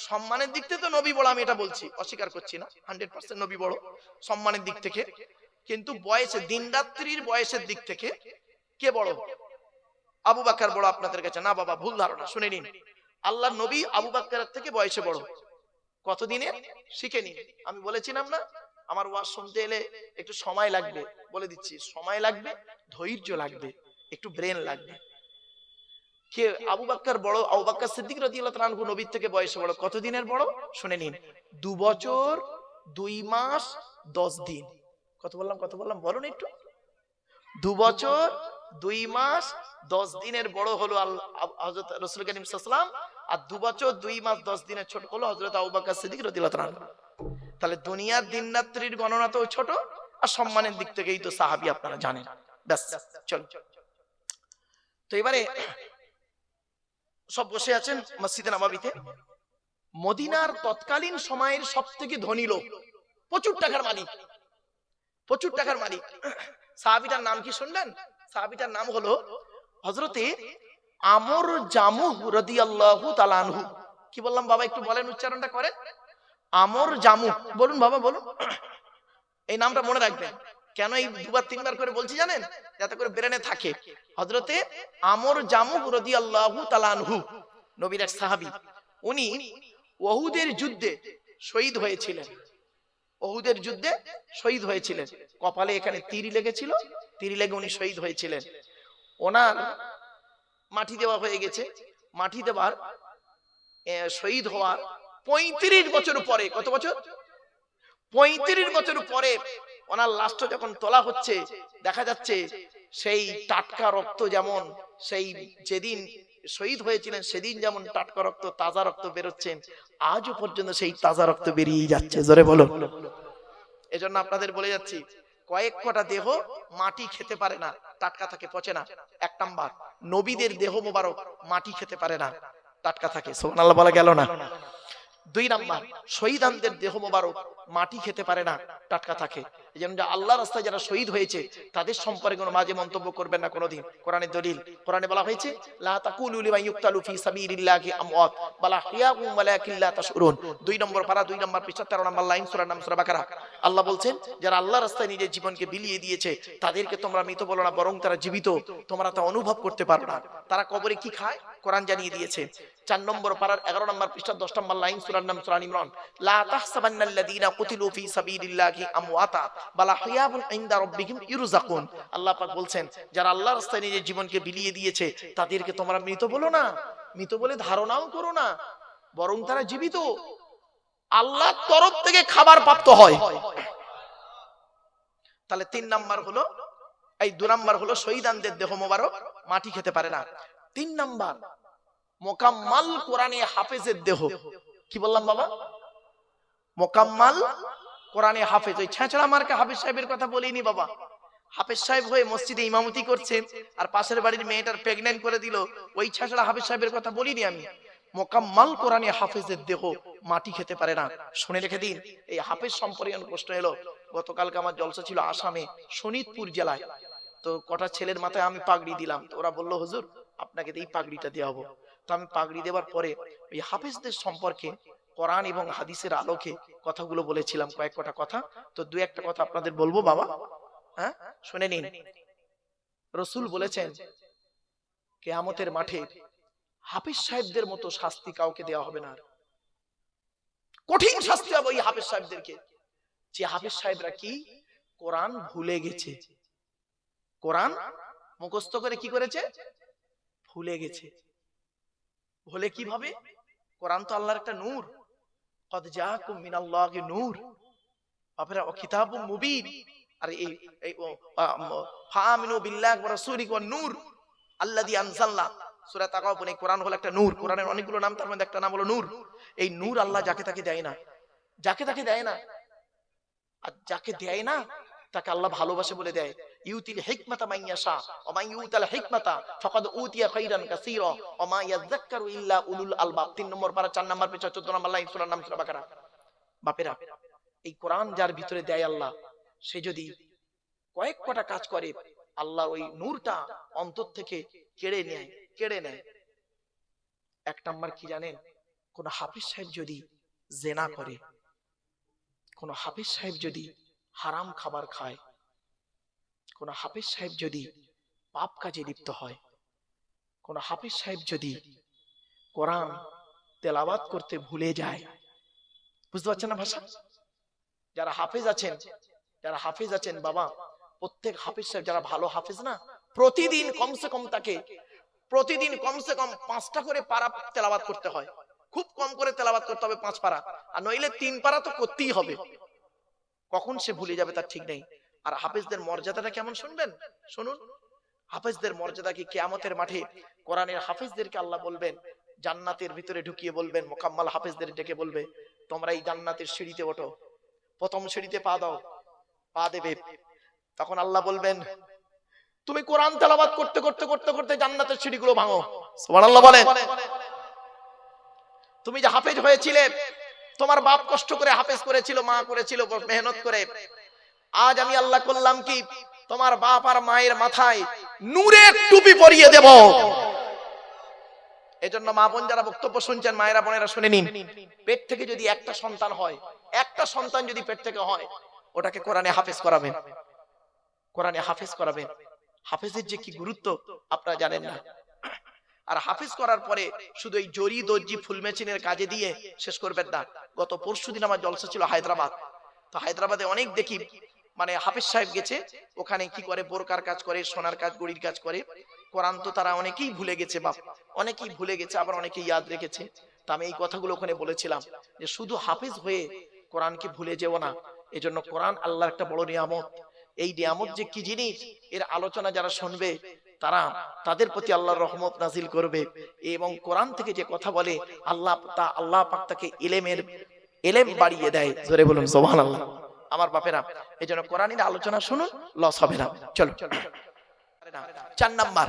সম্মানের দিক থেকে তো নবী বড়, আমি এটা বলছি, অস্বীকার করছি না। 100% নবী বড় সম্মানের দিক থেকে, কিন্তু বয়সে, দিন রাত্রির বয়সের দিক থেকে কে বড়? আবু বকর বড় আপনাদের কাছে না বাবা, ভুল ধারণা। শুনে নিন, আল্লাহর নবী আবু বকরের থেকে বয়সে বড়। কতদিনে? শিখে নিন। আমি বলেছিলাম না আমার ওয়াজ শুনতে এলে একটু সময় লাগবে, বলে দিচ্ছি সময় লাগবে, ধৈর্য লাগবে, একটু ব্রেন লাগবে। কে আবু বকর বড়? আবু বকর সিদ্দিক রাদিয়াল্লাহু তাআলা আনহু নবীর থেকে বয়সে বড়। কতদিনের বড় শুনে নিন, 2 বছর 2 মাস 10 দিন। কত বললাম, কত বললাম বলুন একটু? 2 বছর 2 মাস 10 দিনের বড় হলো হযরত রাসূল করিম সাল্লাল্লাহু আলাইহি ওয়াসাল্লাম, আর 2 বছর 2 মাস 10 দিনের ছোট হলো হযরত আবু বকর সিদ্দিক রাদিয়াল্লাহু তাআলা আনহু। তাহলে দুনিয়ার দিন রাত্রির গণনা তো ছোট, আর সম্মানের দিক থেকেই তো সাহাবী আপনারা জানেন। ব্যাস চল। তো এবারে সব বসে আছেন মসজিদে নববীতে। মদিনার তৎকালীন সময়ের সবথেকে ধনী লোক, প্রচুর টাকার মালিক, প্রচুর টাকার মালিক। সাহাবীটার নাম কি শুনলেন? সাহাবীটার নাম হলো হযরতে আমর জামুহ রাদিয়াল্লাহু তাআলা আনহু। কি বললাম বাবা, একটু বলেন, উচ্চারণটা করেন। আমর জামুহ, বলুন বাবা বলুন। এই নামটা মনে রাখবেন। কেন এই দুবার তিনবার করে বলছি জানেন? যাতে করে ব্রেনে থাকে। হযরতে আমর জামুহ রাদিয়াল্লাহু তাআলা আনহু নবীর এক সাহাবী। উনি উহুদের যুদ্ধে শহীদ হয়েছিলেন। উহুদের যুদ্ধে শহীদ হয়েছিলেন। কপালে এখানে তীর লেগেছিল, তীর লেগে উনি শহীদ হয়েছিলেন। ওনার মাটি দেওয়া হয়ে গেছে। মাটি দেওয়ার শহীদ হওয়ার 35 বছর পরে, কত বছর? 35 বছর পরে ওনার লাশটা যখন তোলা হচ্ছে, দেখা যাচ্ছে সেই টাটকা রক্ত, যেমন সেই যেদিন শহীদ হয়েছিলেন সেদিন যেমন টাটকা রক্ত, তাজা রক্ত বেরোচ্ছেন, আজও পর্যন্ত সেই তাজা রক্ত বেরিয়ে যাচ্ছে। জোরে বলো। এজন্য আপনাদের বলে যাচ্ছি, কয়েক কটা দেহ মাটি খেতে পারে না, টাটকা থাকে, পচে না। 1 নাম্বার, নবীদের দেহ মোবারক মাটি খেতে পারে না, টাটকা থাকে। সুবহানাল্লাহ বলা গেল না? 2 নাম্বার, শহীদানদের দেহ মোবারক মাটি খেতে পারে না, টাটকা থাকে। যেমন আল্লাহর রাস্তায় যারা শহীদ হয়েছে তাদের সম্পর্কে কোনো মাঝে মন্তব্য করবেন না কোনোদিন। কোরআনের দলিল, কোরআনে বলা হয়েছে লা তাকুলু লিমান ইউক্তালু ফি সাবিলিল্লাহি আমওয়াত বাল আহইয়াউম ওয়ালাকিন লা তাশউরুন। 2 নম্বর পারা 2 নম্বর পৃষ্ঠা 13 নম্বর লাইন, সূরার নাম সূরা বাকারা। আল্লাহ বলছেন, যারা আল্লাহর রাস্তায় নিজের জীবনকে বিলিয়ে দিয়েছে তাদেরকে তোমরা মৃত বলো না, বরং তারা জীবিত, তোমরা তা অনুভব করতে পারো না। তারা কবরে কি খায় কোরআন জানিয়ে দিয়েছে। 4 নম্বর পারার 11 নম্বর পৃষ্ঠা 10 নম্বর লাইন, সূরার নাম সূরা ইমরান। লা তাহসাবান্নাল্লাযীনা কুতিলু ফি সাবিলিল্লাহি আমওয়াতা বাল আহইয়াউন ইনদা রাব্বিহিম ইরযাকুন। আল্লাহ পাক বলছেন, যারা আল্লাহর রাস্তায় নিজের জীবনকে বিলিয়ে দিয়েছে তাদেরকে তোমরা মৃত বলো না, মৃত বলে ধারণাও করো না, বরং তারা জীবিত, আল্লাহর তরফ থেকে খাবার প্রাপ্ত হয়। তাহলে 3 নাম্বার হলো, এই 2 নাম্বার হলো শহীদানদের দেহ মোবারক মাটি খেতে পারে না। 3 নাম্বার, মোকাম্মাল কোরআনে হাফেজের দেহ। কি বললাম বাবা? মোকাম্মাল কোরআনে হাফেজ। ওই ছেঁচড়া মার্কা হাফেজ সাহেবের কথা বলিনি বাবা। হাফেজ সাহেব হয়ে মসজিদে ইমামতি করছেন আর পাশের বাড়ির মেয়েটার প্রেগন্যান্ট করে দিল, ওই ছেঁচড়া হাফেজ সাহেবের কথা বলিনি আমি। মোকাম্মাল কোরআনে হাফেজের দেহ মাটি খেতে পারে না। শুনে রেখে দিন, এই হাফেজ সম্পর্কে প্রশ্ন এলো। গতকালকে আমার জলসা ছিল আসামে, শোনিতপুর জেলায়। তো কটা ছেলের মাথায় আমি পাগড়ি দিলাম, তো ওরা বললো, হুজুর আপনাকে এই পাগড়িটা দেওয়া হবো। তো আমি পাগড়ি দেওয়ার পরে ওই হাফেজদের সম্পর্কে কোরআন এবং হাদিসের আলোকে কথাগুলো বলেছিলাম, কয়েক কটা কথা। তো 2-1টা কথা আপনাদের বলবো বাবা, হ্যাঁ শুনে নিন। রাসূল বলেছেন, কিয়ামতের মাঠে হাফেজ সাহেবদের মতো শাস্তি কাউকে দেওয়া হবে না। কঠিন শাস্তি হবে ওই হাফেজ সাহেবদেরকে, যে হাফেজ সাহেবরা কি কোরআন ভুলে গেছে, কোরআন মুখস্থ করে কি করেছে, ভুলে গেছে। ভুলে কিভাবে? কোরআন তো আল্লাহর একটা নূর, কদ জাআকুম মিনাল্লাহি নূর আপনারা ও কিতাবুম মুবিন। আর এই ফাআমিনু বিল্লাহি ওয়া রাসূলিহি ওয়ান নূর আল্লাযী আনজালনা। সূরা তাকাবুন, এই কোরআন হলো একটা নূর। কোরআনের অনেকগুলো নাম, তার মধ্যে একটা নাম হলো নূর। এই নূর আল্লাহ যাকে তাকে দেয় না, যাকে তাকে দেয় না। আর যাকে দেয় না তাকে আল্লাহ ভালোবাসে বলে দেয়। ইউতিল হিকমাতা মান ইয়াশা ওয়া মান ইউতাল হিকমাতা ফাকাদ উতিয়া খাইরান কাসীরা ওয়া মা ইয়াযাক্কারু ইল্লা উলুল আলবাব। 3 নম্বর পারা 4 নম্বর পৃষ্ঠা 14 নম্বর লাইন, সূরার নাম সূরা বাকারা। বাপেরা, এই কোরআন যার ভিতরে দেয় আল্লাহ, সে যদি কয়েক কটা কাজ করে, আল্লাহ ওই নূরটা অন্তর থেকে কেড়ে নেয়। 1 নাম্বার কি জানেন? কোন হাফেজ সাহেব যদি জেনা করে, কোন হাফেজ সাহেব যদি হারাম খাবার খায়, কোন হাফেজ সাহেব যদি পাপ কাজে লিপ্ত হয়, কোন হাফেজ সাহেব যদি কোরআন তেলাওয়াত করতে ভুলে যায়, বুঝতে পারছেন না ভাষা? যারা হাফেজ আছেন বাবা, প্রত্যেক হাফেজ সাহেব যারা ভালো হাফেজ না, প্রতিদিন কমসে কম 5টা করে পারা তেলাওয়াত করতে হয়। খুব কম করে তেলাওয়াত করতে হবে 5 পারা, আর নইলে 3 পারা তো করতেই হবে। কখন সে ভুলে যাবে তার ঠিক নেই। আর হাফেজদের মর্যাদাটা কেমন শুনবেন, শুনুন। হাফেজদের মর্যাদা কি, কিয়ামতের মাঠে কোরআনের হাফেজদেরকে আল্লাহ বলবেন, জান্নাতের ভিতরে ঢুকিয়ে বলবেন, মুকাম্মাল হাফেজদের ডেকে বলবে, তোমরা এই জান্নাতের সিঁড়িতে ওঠো, প্রথম সিঁড়িতে পা দাও, পা দেবে। তখন আল্লাহ বলবেন, তুমি কোরআন তেলাওয়াত করতে করতে করতে করতে জান্নাতের সিঁড়িগুলো ভাঙো। সুবহানাল্লাহ বলেন। তুমি যে হাফেজ হয়েছিলে, তোমার বাপ কষ্ট করে হাফেজ করেছিল, মা করেছিল মেহনত করে, আজ আমি আল্লাহ করলাম কি, তোমার বাপ আর মায়ের মাথায় নূরের টুপি পরিয়ে দেব। এজন্য মা বোন যারা বক্তব্য শুনছেন, মায়েরা বোনেরা শুনে নিন, পেট থেকে যদি একটা সন্তান হয়, একটা সন্তান যদি পেট থেকে হয়, ওটাকে কোরআনে হাফেজ করাবেন, কোরআনে হাফেজ করাবেন। হাফেজের যে কি গুরুত্ব আপনারা জানেন না। আর হাফেজ করার পরে শুধু এই জরি দর্জি ফুল মেশিনের কাজে দিয়ে শেষ করবেন না। গত পরশুদিন আমার জলসা ছিল হায়দ্রাবাদ, তো হায়দ্রাবাদে অনেক দেখি মানে হাফেজ সাহেব গেছে, ওখানে কি করে, বোরকার কাজ করে, সোনার কাজ, গড়ির কাজ করে। কোরআন তো তারা অনেকেই ভুলে গেছে বাপ, অনেকেই ভুলে গেছে, আবার অনেকেই ইয়াদ রেখেছে। তা আমি এই কথাগুলো ওখানে বলেছিলাম যে শুধু হাফেজ হয়ে কোরআনকে ভুলে যেও না। এজন্য কোরআন আল্লাহর একটা বড় নিয়ামত। এই নিয়ামত যে কি জিনিস, এর আলোচনা যারা শুনবে তারা, তাদের প্রতি আল্লাহর রহমত নাজিল করবে। এবং কোরআন থেকে যে কথা বলে আল্লাহ পাক তাকে ইলম বাড়িয়ে দেয়। জোরে বলুন সুবহানাল্লাহ। আমার বাপেরা, এজন্য কোরআনের আলোচনা শুনুন, লস হবে না। চলো 4 নাম্বার,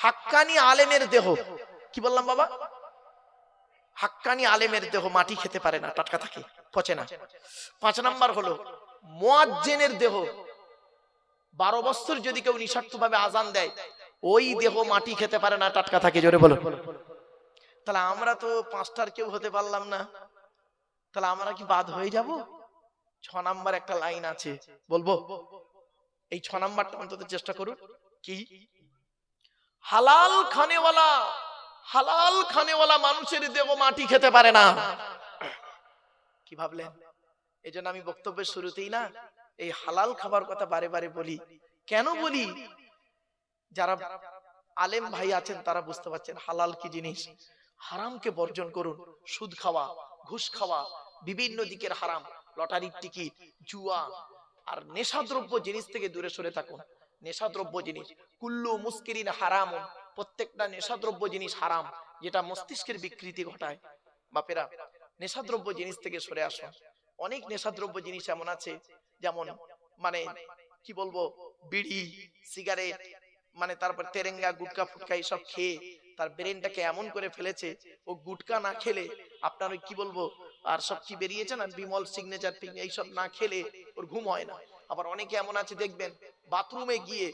হাক্কানি আলেমের দেহ। কি বললাম বাবা? হাক্কানি আলেমের দেহ মাটি খেতে পারে না, টাটকা থাকে, পচে না। 5 নাম্বার হলো মুয়াজ্জিনের দেহ। 12 বছর যদি কেউ নিঃস্বার্থভাবে আজান দেয়, ওই দেহ মাটি খেতে পারে না, টাটকা থাকে। জোরে বলো। তাহলে আমরা তো 5টার কেউ হতে পারলাম না, তাহলে আমরা কি বাদ হয়ে যাব? 6 নাম্বার একটা লাইন আছে, বলবো? এই 6 নাম্বারটা অন্তত চেষ্টা করুন। কি? হালাল খানেওয়ালা মানুষের দেহ মাটি খেতে পারে না। কি ভাবলেন? এই জন্য আমি বক্তব্যের শুরুতেই না এই হালাল খাবার কথা বারে বারে বলি। কেন বলি? যারা আলেম ভাই আছেন তারা বুঝতে পারছেন হালাল কি জিনিস। হারামকে বর্জন করুন। সুদ খাওয়া, ঘুষ খাওয়া, বিভিন্ন দিকের হারাম, লটারির টিকিট, জুয়া আর নেশাদ্রব্য জিনিস থেকে দূরে সরে থাকুন। নেশাদ্রব্য জিনিস কুল্লু মুস্কিরিন হারাম, প্রত্যেকটা নেশাদ্রব্য জিনিস হারাম, যেটা মস্তিষ্কের বিকৃতি ঘটায়। বাপেরা, নেশাদ্রব্য জিনিস থেকে সরে আসুন। অনেক নেশাদ্রব্য জিনিস এমন আছে, যেমন মানে কি বলবো, বিড়ি, সিগারেট, মানে তারপর তেরেঙ্গা, গুটকা ফুটকা এইসব খেয়ে তার ব্রেনটাকে এমন করে ফেলেছে, ও গুটকা না খেলে আপনার ওই কি বলবো আর সব কি বেরিয়েছে না, বিমল, সিগনেচার, এইসব না খেলে ওর ঘুম হয় না। আবার অনেকে এমন আছে দেখবেন, বাথরুমে গিয়ে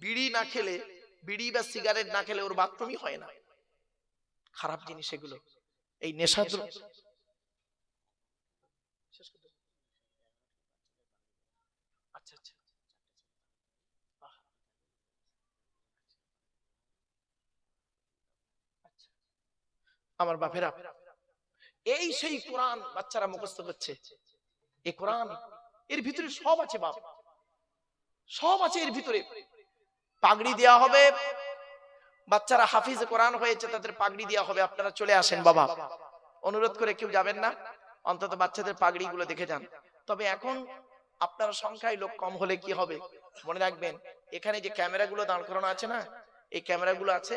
বিড়ি না খেলে, বিড়ি বা সিগারেট না খেলে ওর বাথরুমই হয় না। খারাপ জিনিস এগুলো। এই নেশাদ্রব্য আমার বাপেরা, এই সেই কোরআন বাচ্চারা মুখস্থ করছে। এই কোরআন, এর ভিতরে সব আছে বাপ, সব আছে এর ভিতরে। পাগড়ি দেয়া হবে, বাচ্চারা হাফিজ কোরআন হয়েছে তাদের পাগড়ি দেয়া হবে। আপনারা চলে আসেন বাবা, অনুরোধ করে কেউ যাবেন না, অন্তত বাচ্চাদের পাগড়ি গুলো দেখে যান। তবে এখন আপনার সংখ্যায় লোক কম হলে কি হবে, মনে রাখবেন এখানে যে ক্যামেরাগুলো দাঁড় করানো আছে না, এই ক্যামেরাগুলো আছে,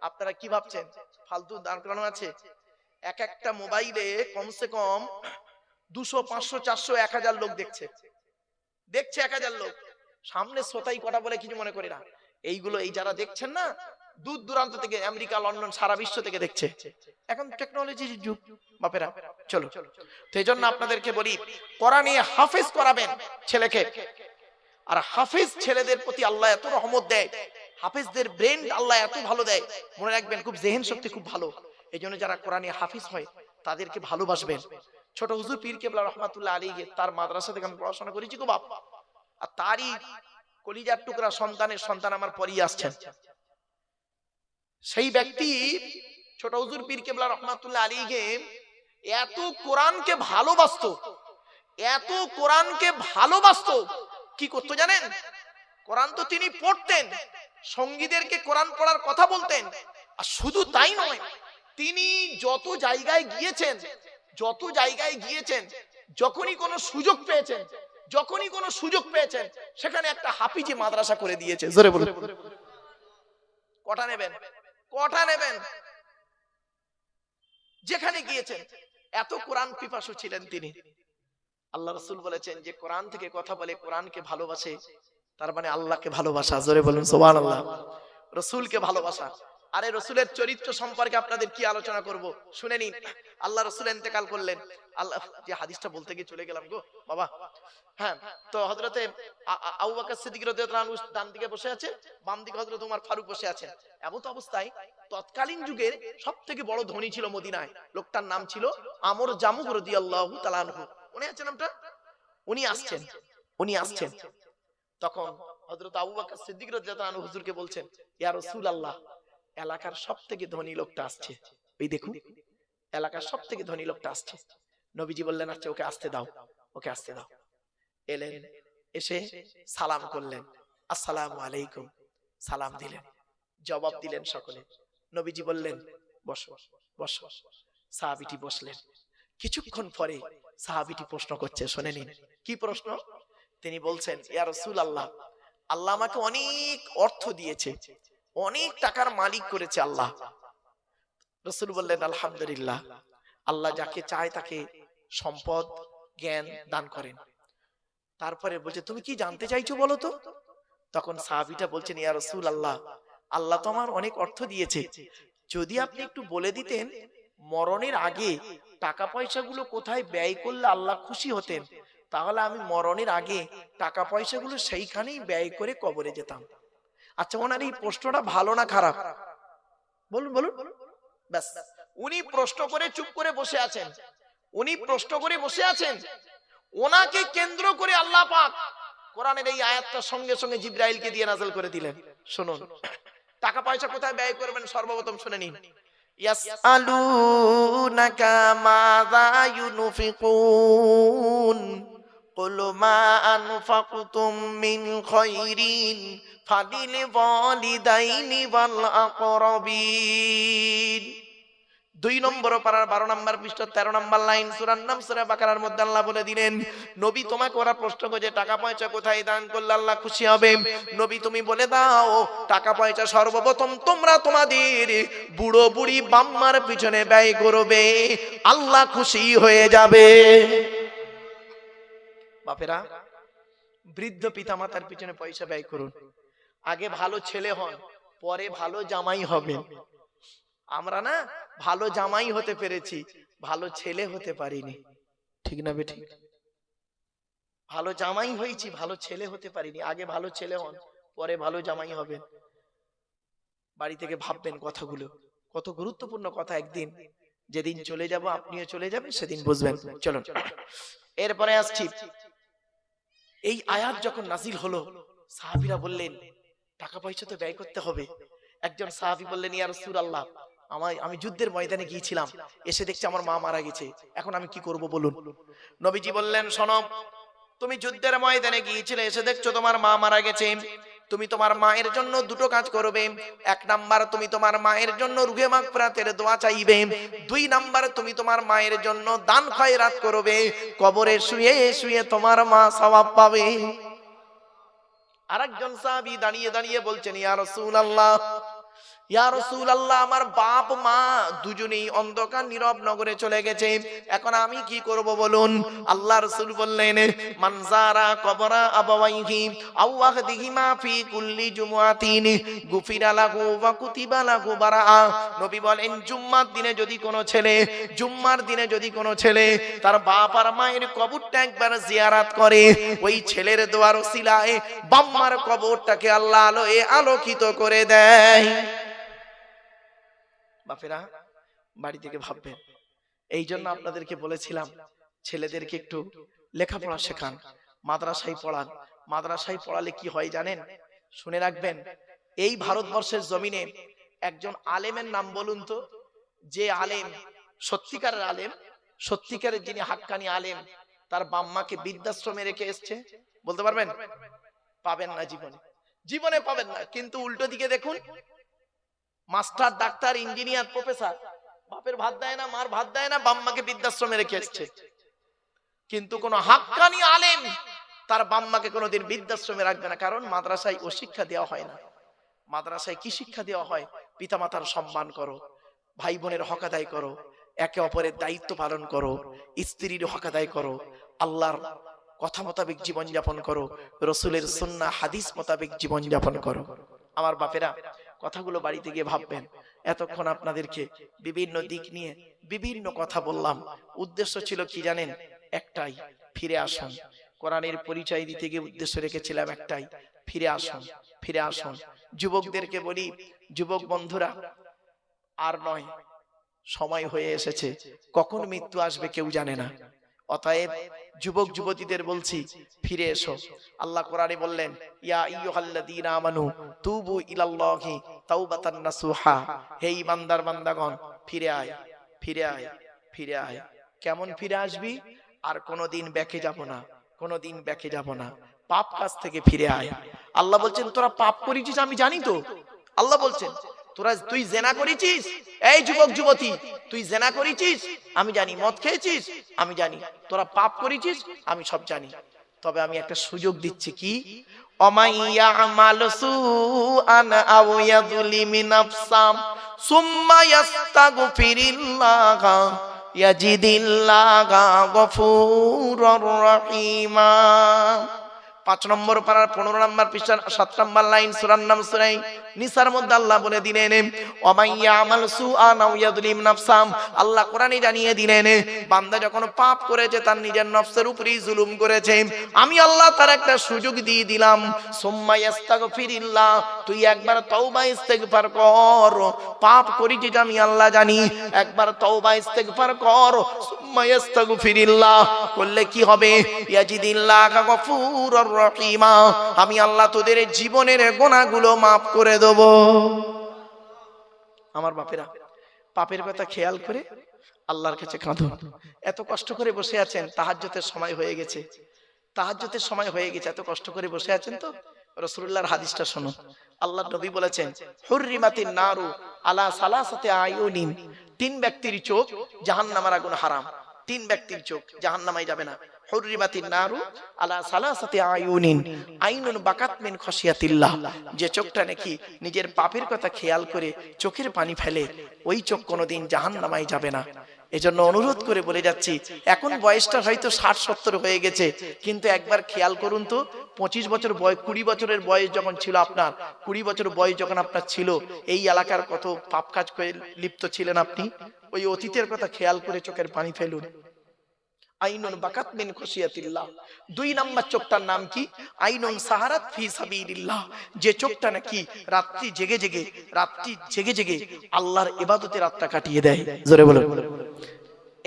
আপনারা কি ভাবছেন ফালতু দাঁড় করানো আছে? এক একটা মোবাইলে কমসে কম 200, 500, 400, 1000 লোক দেখছে 1000 লোক। সামনে শ্রোতাই কটা বলে কিছু মনে করি না। এইগুলো এই যারা দেখছেন না, দূর দূরান্ত থেকে, আমেরিকা, লন্ডন, সারা বিশ্ব থেকে দেখছে। এখন টেকনোলজির যুগ বাপেরা। চলো, তো এই জন্য আপনাদেরকে বলি, কোরআনে হাফেজ করাবেন ছেলেকে। আর হাফেজ ছেলেদের প্রতি আল্লাহ এত রহমত দেয়, হাফেজদের ব্রেন আল্লাহ এত ভালো দেয়, মনে রাখবেন খুব জেহেন শক্তি খুব ভালো। এই জন্য যারা কোরআনে হাফিজ হয় তাদেরকে ভালোবাসবেন। ছোট হুজুর পীর কেবলা রহমাতুল্লাহ আলাইহি, তার মাদ্রাসা থেকে আমি পড়াশোনা করেছি গো বাপ, আর তারই কলিজার টুকরা সন্তানের সন্তান আমার পরই আসছেন। সেই ব্যক্তি ছোট হুজুর পীর কেবলা রহমাতুল্লাহ আলাইহি এত কোরআনকে ভালোবাসতো, এত কোরআনকে ভালোবাসতো, কি করতো জানেন? কোরআন তো তিনি পড়তেন, সঙ্গীদেরকে কোরআন পড়ার কথা বলতেন। আর শুধু তাই নয়, তিনি যত জায়গায় গিয়েছেন, যখনই কোনো সুযোগ পেয়েছেন সেখানে একটা হাফিজি মাদ্রাসা করে দিয়েছে। জোরে বলুন, কটা নেবেন? যেখানে গিয়েছেন এত কোরআন পিপাসু ছিলেন তিনি। আল্লাহ রাসূল বলেছেন যে কোরআন থেকে কথা বলে, কোরআনকে ভালোবাসে, তার মানে আল্লাহকে ভালোবাসা। জোরে বলুন সুবহানাল্লাহ। রাসূলকে ভালোবাসা। আরে রাসূলের চরিত্র সম্পর্কে আপনাদের কি আলোচনা করব, শুনে নিন। আল্লাহ রাসূল ইন্তেকাল করলেন। আল্লাহ, যে হাদিসটা বলতে গিয়ে চলে গেলাম গো বাবা। হ্যাঁ, তো হযরতে আবু বকর সিদ্দিক রাদিয়াল্লাহু আনহু ডান দিকে বসে আছে, বাম দিকে হযরত ওমর ফারুক বসে আছেন। এমত অবস্থায় তৎকালীন যুগের সবথেকে বড় ধনী ছিল মদিনায়, লোকটার নাম ছিল আমর জামুহ রাদিয়াল্লাহু তাআলা আনহু। মনে আছে নামটা? উনি আসছেন। তখন হযরত আবু বকর সিদ্দিক রাদিয়াল্লাহু আনহু হুজুরকে বলছেন, ইয়া রাসূলুল্লাহ, এলাকার সবথেকে ধনী লোকটা আসছে, ওই দেখুন এলাকার সবথেকে ধনী লোকটা আসছে। নবীজি বললেন, আচ্ছা ওকে আসতে দাও। এলেন, এসে সালাম করলেন, আসসালামু আলাইকুম, সালাম দিলেন, জবাব দিলেন সকলে। নবীজি বললেন, বসো। সাহাবীটি বসলেন। কিছুক্ষণ পরে সাহাবীটি প্রশ্ন করছে, শুনে নিন কি প্রশ্ন। তিনি বলছেন, ইয়া রাসূলুল্লাহ, আল্লাহ আমাকে অনেক অর্থ দিয়েছে, অনেক টাকার মালিক করেছে আল্লাহ। রাসূল বললেন, আলহামদুলিল্লাহ, আল্লাহ যাকে চায় তাকে সম্পদ জ্ঞান দান করেন। তারপরে বলছে, তুমি কি জানতে চাইছো বলো তো? তখন সাহাবীটা বলছেন, ইয়া রাসূলুল্লাহ, আল্লাহ তো আমার অনেক অর্থ দিয়েছে, যদি আপনি একটু বলে দিতেন মরণের আগে টাকা পয়সাগুলো কোথায় ব্যয় করলে আল্লাহ খুশি হতেন, তাহলে আমি মরণের আগে টাকা পয়সাগুলো সেইখানেই ব্যয় করে কবরে যেতাম। আচ্ছা, ওনার এই প্রশ্নটা ভালো না খারাপ? বলুন। ব্যাস, উনি প্রশ্ন করে চুপ করে বসে আছেন। ওনাকে কেন্দ্র করে আল্লাহ পাক কোরআনের এই আয়াতটা সঙ্গে সঙ্গে জিবরাইলকে দিয়ে নাযিল করে দিলেন। শুনুন, টাকা পয়সা কোথায় ব্যয় করবেন সর্বপ্রথম শুনে নিন। ইয়াসআলুনাকা মাযা ইউনফিকুন কুল মা আনফাকতুম মিন খায়রিন ফালিল ওয়ালিদাইনি ওয়াল আকরাবিন। 2 নম্বর পারার 12 নম্বর পৃষ্ঠা 13 নম্বর লাইন, সূরার নাম সূরা বাকারার মধ্যে আল্লাহ বলে দিলেন, নবী তোমাকে ওরা প্রশ্ন করে টাকা পয়সা কোথায় দান করলে আল্লাহ খুশি হবে, নবী তুমি বলে দাও টাকা পয়সা সর্বপ্রথম তোমরা তোমাদের বুড়ো বুড়ি বাম্মার পিছনে ব্যয় করবে, আল্লাহ খুশি হয়ে যাবে। বাপেরা, বৃদ্ধ পিতামাতার পিছনে পয়সা ব্যয় করুন। আগে ভালো ছেলে হন, পরে ভালো জামাই হবেন। আমরা না ভালো জামাই হতে পেরেছি, ভালো ছেলে হতে পারিনি। ঠিক না বেঠিক? ভালো জামাই হয়েছি, ভালো ছেলে হতে পারিনি। আগে ভালো ছেলে হন, পরে ভালো জামাই হবেন। বাড়ি থেকে ভাববেন কথাগুলো, কত গুরুত্বপূর্ণ কথা। একদিন যেদিন চলে যাব, আপনিও চলে যাবেন, সেদিন বুঝবেন। চলুন এরপরে আসছি। এই আয়াত যখন নাজিল হলো, সাহাবীরা বললেন টাকা পয়সা তো ব্যয় করতে হবে। একজন সাহাবী বললেন, ইয়া রাসূলুল্লাহ, আমি যুদ্ধের ময়দানে গিয়েছিলাম, এসে দেখছি আমার মা মারা গেছে, এখন আমি কি করব বলুন। নবীজি বললেন, শোনো, তুমি যুদ্ধের ময়দানে গিয়েছিলে, এসে দেখছো তোমার মা মারা গেছে, তুমি তোমার মায়ের জন্য দুটো কাজ করবে। 1 নাম্বার, তুমি তোমার মায়ের জন্য রুহে মাগফিরাতের দোয়া চাইবে। 2 নাম্বার, তুমি তোমার মায়ের জন্য দান খয়রাত করবে। কবরে শুয়ে শুয়ে তোমার মা সওয়াব পাবে। আরেকজন সাহাবী দাঁড়িয়ে দাঁড়িয়ে বলছেন, ইয়া রাসূলুল্লাহ, আমার বাপ মা দুজনেই অন্ধকার নীরব নগরে চলে গেছে, এখন আমি কি করব বলুন। আল্লাহ রাসূল বললেন, মান যারা কবরা আবাওয়াইহি আও ওয়াহদিহিমা ফি কুল্লি জুমআতিন গুফিরা লাহু ওয়া কুতিবা লাহু বারাআ। নবী বলেন, জুম্মার দিনে যদি কোনো ছেলে তার বাপ আর মায়ের কবরটা একবার জিয়ারত করে, ওই ছেলের দোয়ার ওসিলায় বাম্মার কবরটাকে আল্লাহ আলোয় আলোকিত করে দেয়। বাপেরা, বাড়ি থেকে ভাববেন। এই জন্য আপনাদেরকে বলেছিলাম ছেলেদেরকে একটু লেখাপড়া শেখান, মাদ্রাসায় পড়ান। মাদ্রাসায় পড়ালে কি হয় জানেন? শুনে রাখবেন, এই ভারতবর্ষের জমিনে একজন আলেমের নাম বলুন তো, যে আলেম সত্যিকারের আলেম, সত্যিকারের যিনি হাক্কানি আলেম, তার বাম্মাকে বৃদ্ধাশ্রমে রেখে এসছে? বলতে পারবেন? পাবেন না, জীবনে জীবনে পাবেন না। কিন্তু উল্টো দিকে দেখুন, মাস্টার, ডাক্তার, ইঞ্জিনিয়ার, প্রফেসর, বাপের ভাত দেয় না, মার ভাত দেয় না, বাম্মাকে বৃদ্ধাশ্রমে রেখে এসছে। কিন্তু কোন হাক্কানি আলেম তার বাম্মাকে কোনোদিন বৃদ্ধাশ্রমে রাখবে না, কারণ মাদ্রাসায় ও শিক্ষা দেওয়া হয় না। মাদ্রাসায় কি শিক্ষা দেওয়া হয়? পিতামাতার সম্মান করো, ভাই বোনের হক আদায় করো, একে অপরের দায়িত্ব পালন করো, স্ত্রীর হক আদায় করো, আল্লাহর কথা মোতাবেক জীবন যাপন করো, রসুলের সুন্নাহ হাদিস মোতাবেক জীবন যাপন করো। আমার বাপেরা, কথাগুলো বাড়িতে গিয়ে ভাববেন। এতক্ষণ আপনাদেরকে বিভিন্ন দিক নিয়ে বিভিন্ন কথা বললাম। উদ্দেশ্য ছিল কি জানেন? একটাই, ফিরে আসুন। কোরআনের পরিচয় দিতে গিয়ে উদ্দেশ্য রেখেছিলাম একটাই, ফিরে আসুন, ফিরে আসুন। যুবকদেরকে বলি, যুবক বন্ধুরা, আর নয়, সময় হয়ে এসেছে। কখন মৃত্যু আসবে কেউ জানে না। অতএব যুবক যুবতীদের বলছি, ফিরে এসো। আল্লাহ কোরআনে বললেন, ইয়া আইয়ুহাল্লাযীনা আমানু তুবু ইলাল্লাহি তাওবাতান নাসুহা। হে ঈমানদার বান্দাগণ, ফিরে আয়, ফিরে আয়, ফিরে আয়। কেমন ফিরে আসবি? আর কোনোদিন ব্যাকে যাব না, কোনোদিন ব্যাকে যাব না। পাপ কাজ থেকে ফিরে আয়। আল্লাহ বলছেন, তোরা পাপ করেছিস আমি জানি তো। আল্লাহ বলছেন, তুই জেনা করেছিস, এই যুবক যুবতী, তুই জেনা করেছিস আমি জানি, মদ খেয়েছিস আমি জানি, তোরা পাপ করেছিস আমি সব জানি। তবে আমি একটা সুযোগ দিচ্ছি, কি? অমাইয়া আমাল সুআন আও ইয়াযলিমি নাফসাম সুম্মা ইয়াস্তাগফিরিল্লাহ ইয়াজিদিল্লাহ গফুরুর রহিমা। 5 নম্বর পারার 15 নম্বর পৃষ্ঠার 7 নম্বর লাইন, সূরার নাম সূরা নিসার মধ্যে আল্লাহ বলে দিলেন, ওয়ামাইয়া আমাল সুআন আও ইয়াযলিম নাফসাম। আল্লাহ কোরআনে জানিয়ে দিলেন, বান্দা যখন পাপ করেছে, তার নিজের নফসের উপরেই জুলুম করেছে, আমি আল্লাহ তার একটা সুযোগ দিয়ে দিলাম। সুম্মা ইস্তাগফিরিল্লাহ, তুই একবার তওবা ইস্তেগফার কর। পাপ করেছিস আমি আল্লাহ জানি, একবার তওবা ইস্তেগফার কর। সুম্মা ইস্তাগফিরিল্লাহ করলে কি হবে? ইয়াজিদিল্লাহ গফুরুর রহিমা, আমি আল্লাহ তোদের জীবনের গুনাহগুলো maaf করে দেব। আমার বাপেরা, পাপের কথা খেয়াল করে আল্লাহর কাছে কাঁদুন। এত কষ্ট করে বসে আছেন, তাহাজ্জুদের সময় হয়ে গেছে, তাহাজ্জুদের সময় হয়ে গেছে, এত কষ্ট করে বসে আছেন তো রাসূলুল্লাহর হাদিসটা শুনুন। আল্লাহর নবী বলেছেন, হুররিমাতিন নারু আলা সালাসাতি আয়ুনিন। 3 ব্যক্তির চোখ জাহান্নামের আগুন হারাম। 3 ব্যক্তির চোখ জাহান্নামে যাবে না। হুররিমাতিন নারু আলা সালাসাতি আয়ুনিন আইনুন বাকাত মিন খাশিয়াতিল্লাহ। যে চোখটা নাকি নিজের পাপের কথা খেয়াল করে চোখের পানি ফেলে, ওই চোখ কোনোদিন জাহান্নামে যাবে না। এজন্য অনুরোধ করে বলে যাচ্ছি, এখন বয়সটা হয়তো 60-70 হয়ে গেছে, কিন্তু একবার খেয়াল করুন তো, 25 বছর বয়স, 20 বছরের বয়স যখন ছিল আপনার, 20 বছর বয়স যখন আপনার ছিল, এই এলাকার কত পাপ কাজ করে লিপ্ত ছিলেন আপনি? ওই অতীতের কথা খেয়াল করে চোখের পানি ফেলুন। আইনুন বাকাত মিন খাশিয়াতিল্লাহ। 2 নাম্বার চোখটার নাম কি? আইনুন সাহারাত ফি সাবিলিল্লাহ। যে চোখটা নাকি রাত্রি জেগে জেগে আল্লাহর ইবাদতে রাতটা কাটিয়ে দেয়। জোরে বলুন।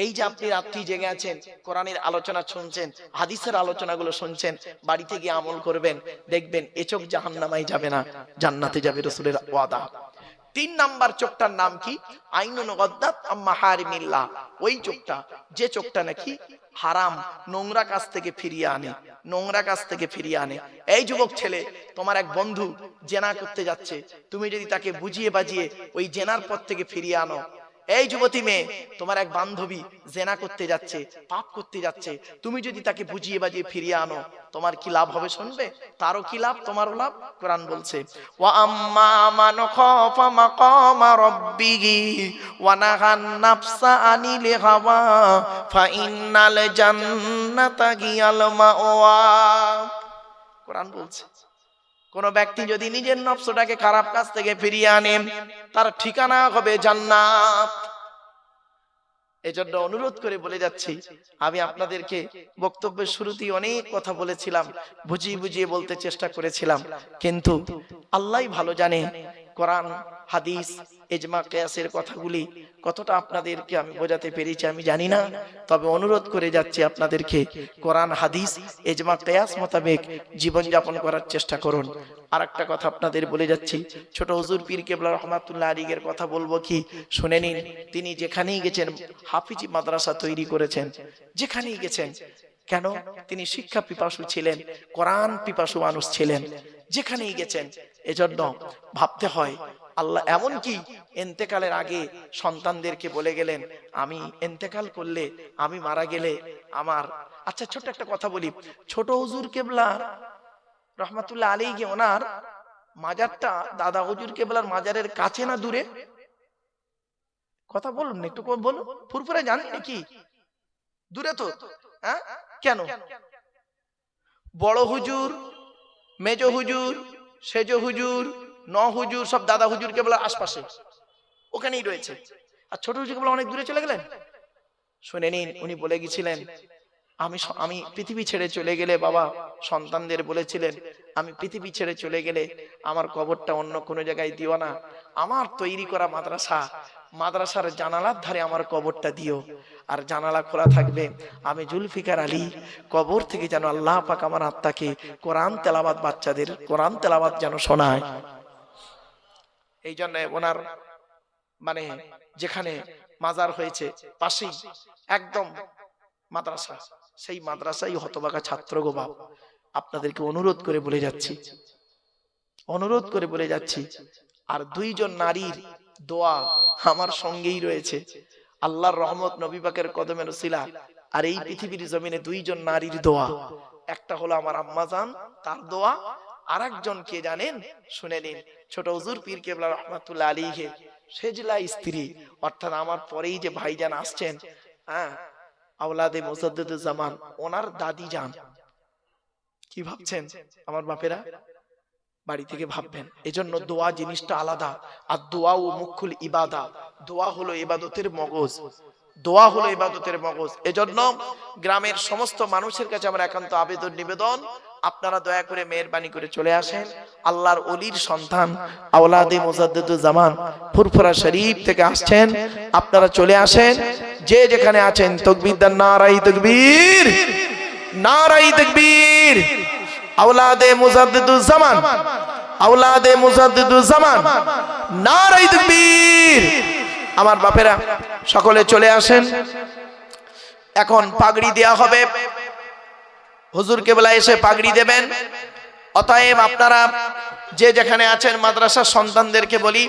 এই যে আপনি রাত্রি জেগে আছেন, কোরআনের আলোচনা শুনছেন, হাদিসের আলোচনাগুলো শুনছেন, বাড়িতে গিয়ে আমল করবেন, দেখবেন এ চোখ জাহান্নামে যাবে না, জান্নাতে যাবে, রাসূলের ওয়াদা। 3 নাম্বার চোখটার নাম কি? আইনুন গাদ্দাত আম্মা হারিমিল্লাহ। ওই চোখটা, যে চোখটা নাকি হারাম নোংরা কাজ থেকে ফিরিয়ে আনে, নোংরা কাজ থেকে ফিরিয়ে আনে। এই যুবক ছেলে, তোমার এক বন্ধু জেনা করতে যাচ্ছে, তুমি যদি তাকে বুঝিয়ে বাজিয়ে ওই জেনার পথ থেকে ফিরিয়ে আনো। এই যুবতী মেয়ে, তোমার এক বান্ধবী জেনা করতে যাচ্ছে, পাপ করতে যাচ্ছে, তুমি যদি তাকে বুঝিয়ে বাজিয়ে ফিরিয়ে আনো, তোমার কি লাভ হবে শুনবে? তারও কি লাভ, তোমারও লাভ। কোরআন বলছে, ওয়া আম্মা মান খাফা মাকামা রাব্বিহি ওয়া নাহান নাফসা আনিল হাওয়া ফা ইন্নাল জান্নাতা হিয়াল মাওয়া। কোরআন বলছে, কোন ব্যক্তি যদি নিজের নফসটাকে খারাপ কাজ থেকে ফিরিয়ে আনে, তার ঠিকানা হবে জান্নাত। এজন্য অনুরোধ করে বলে যাচ্ছি, আমি আপনাদেরকে বক্তব্যের শুরুতেই অনেক কথা বলেছিলাম, বুঝিয়ে বুঝিয়ে বলতে চেষ্টা করেছিলাম, কিন্তু আল্লাহই ভালো জানে কোরআন হাদিস ইজমা কিয়াসের কথাগুলি কতটা আপনাদেরকে আমি বোঝাতে পেরেছি আমি জানি না। তবে অনুরোধ করে যাচ্ছি আপনাদেরকে, কোরআন হাদিস ইজমা কিয়াস মোতাবেক জীবন যাপন করার চেষ্টা করুন। আর একটা কথা আপনাদের বলে যাচ্ছি, ছোট হুজুর পীর কেবলা রহমাতুল্লাহ আলাইহির কথা বলবো কি, শুনে নিন। তিনি যেখানেই গেছেন হাফিজি মাদ্রাসা তৈরি করেছেন, যেখানেই গেছেন কেন? তিনি শিক্ষা পিপাসু ছিলেন, কোরআন পিপাসু মানুষ ছিলেন, যেখানেই গেছেন। এজন্য ভাবতে হয় আল্লাহ এমনকি ইন্তেকালের আগে সন্তানদেরকে বলে গেলেন, আমি ইন্তেকাল করলে, আমি মারা গেলে আমার, আচ্ছা ছোট্ট একটা কথা বলি, ছোট হুজুর কেবলা রহমাতুল্লাহ আলাইহি ওনার মাজারটা দাদা হুজুর কেবলার মাজারের কাছে না দূরে? কথা বলুন, একটু বলুন, ফুরফুরে জানি নাকি? দূরে তো। হ্যাঁ, কেন? বড় হুজুর, মেজ হুজুর, সেজ হুজুর, ন হুজুর সব দাদা হুজুর কেবলার আশপাশে, ওখানেই রয়েছে। আর ছোট হুজুর কেবল অনেক দূরে চলে গেলেন। শুনে নিন, উনি বলে গেছিলেন, আমি পৃথিবী ছেড়ে চলে গেলে, বাবা সন্তানদের বলেছিলেন, আমি পৃথিবী ছেড়ে চলে গেলে আমার কবরটা অন্য কোনো জায়গায় দিও না, আমার তৈরি করা মাদ্রাসার জানালার ধারে আমার কবরটা দিও, আর জানালা খোলা থাকবে, আমি জুলফিকার আলী কবর থেকে যেন আল্লাহ পাক আমার আত্মাকে কোরআন তেলাওয়াত, বাচ্চাদের কোরআন তেলাওয়াত যেন শোনায়। এই জন্য ওনার মানে যেখানে মাজার হয়েছে পাশেই একদম মাদ্রাসা, সেই মাদ্রাসায় হতভাগা ছাত্র গো বাপ, আপনাদেরকে অনুরোধ করে বলে যাচ্ছি, আর দুইজন নারীর দোয়া আমার সঙ্গেই রয়েছে, আল্লাহর রহমত, নবী পাকের কদমের উসিলা, আর এই পৃথিবীর জমিনে দুইজন নারীর দোয়া, একটা হলো আমার আম্মাজান, তার দোয়া, আর একজন কে জানেন? শুনে নিন, ছোট হুজুর পীর কেবলা রহমাতুল্লাহ আলাইহি সেজলা স্ত্রী, অর্থাৎ আমার পরেই যে ভাইজান আসছেন, হ্যাঁ, আওলাদে মুজাদ্দিদুজ্জামান, ওনার দাদি যান। কি ভাবছেন আমার বাপেরা? বাড়ি থেকে ভাববেন। এজন্য দোয়া জিনিসটা আলাদা, আর দোয়া ও মুখুল ইবাদা, দোয়া হলো ইবাদতের মগজ, দোয়া হলো ইবাদতের মগজ। এজন্য গ্রামের সমস্ত মানুষের কাছে আমার একান্ত আবেদন নিবেদন, আপনারা দয়া করে মেহেরবানি করে চলে আসেন। আল্লাহর ওলির সন্তান আওলাদে মুজাদ্দিদুজ্জামান ফুরফুরা শরীফ থেকে আসছেন, আপনারা চলে আসেন, যে যেখানে আছেন তাকবীর দেন, নারায়ে তাকবীর, নারায়ে তাকবীর। আওলাদে মুজাদ্দিদুজ্জামান, আওলাদে মুজাদ্দিদুজ্জামান, নারায়ে তাকবীর। আমার বাপেরা সকলে চলে আসেন। এখন পাগড়ি দেয়া হবে, হুজুর কেবলা এসে পাগড়ি দেবেন। অতএব আপনারা যে যেখানে আছেন, মাদ্রাসার সন্তানদেরকে বলি,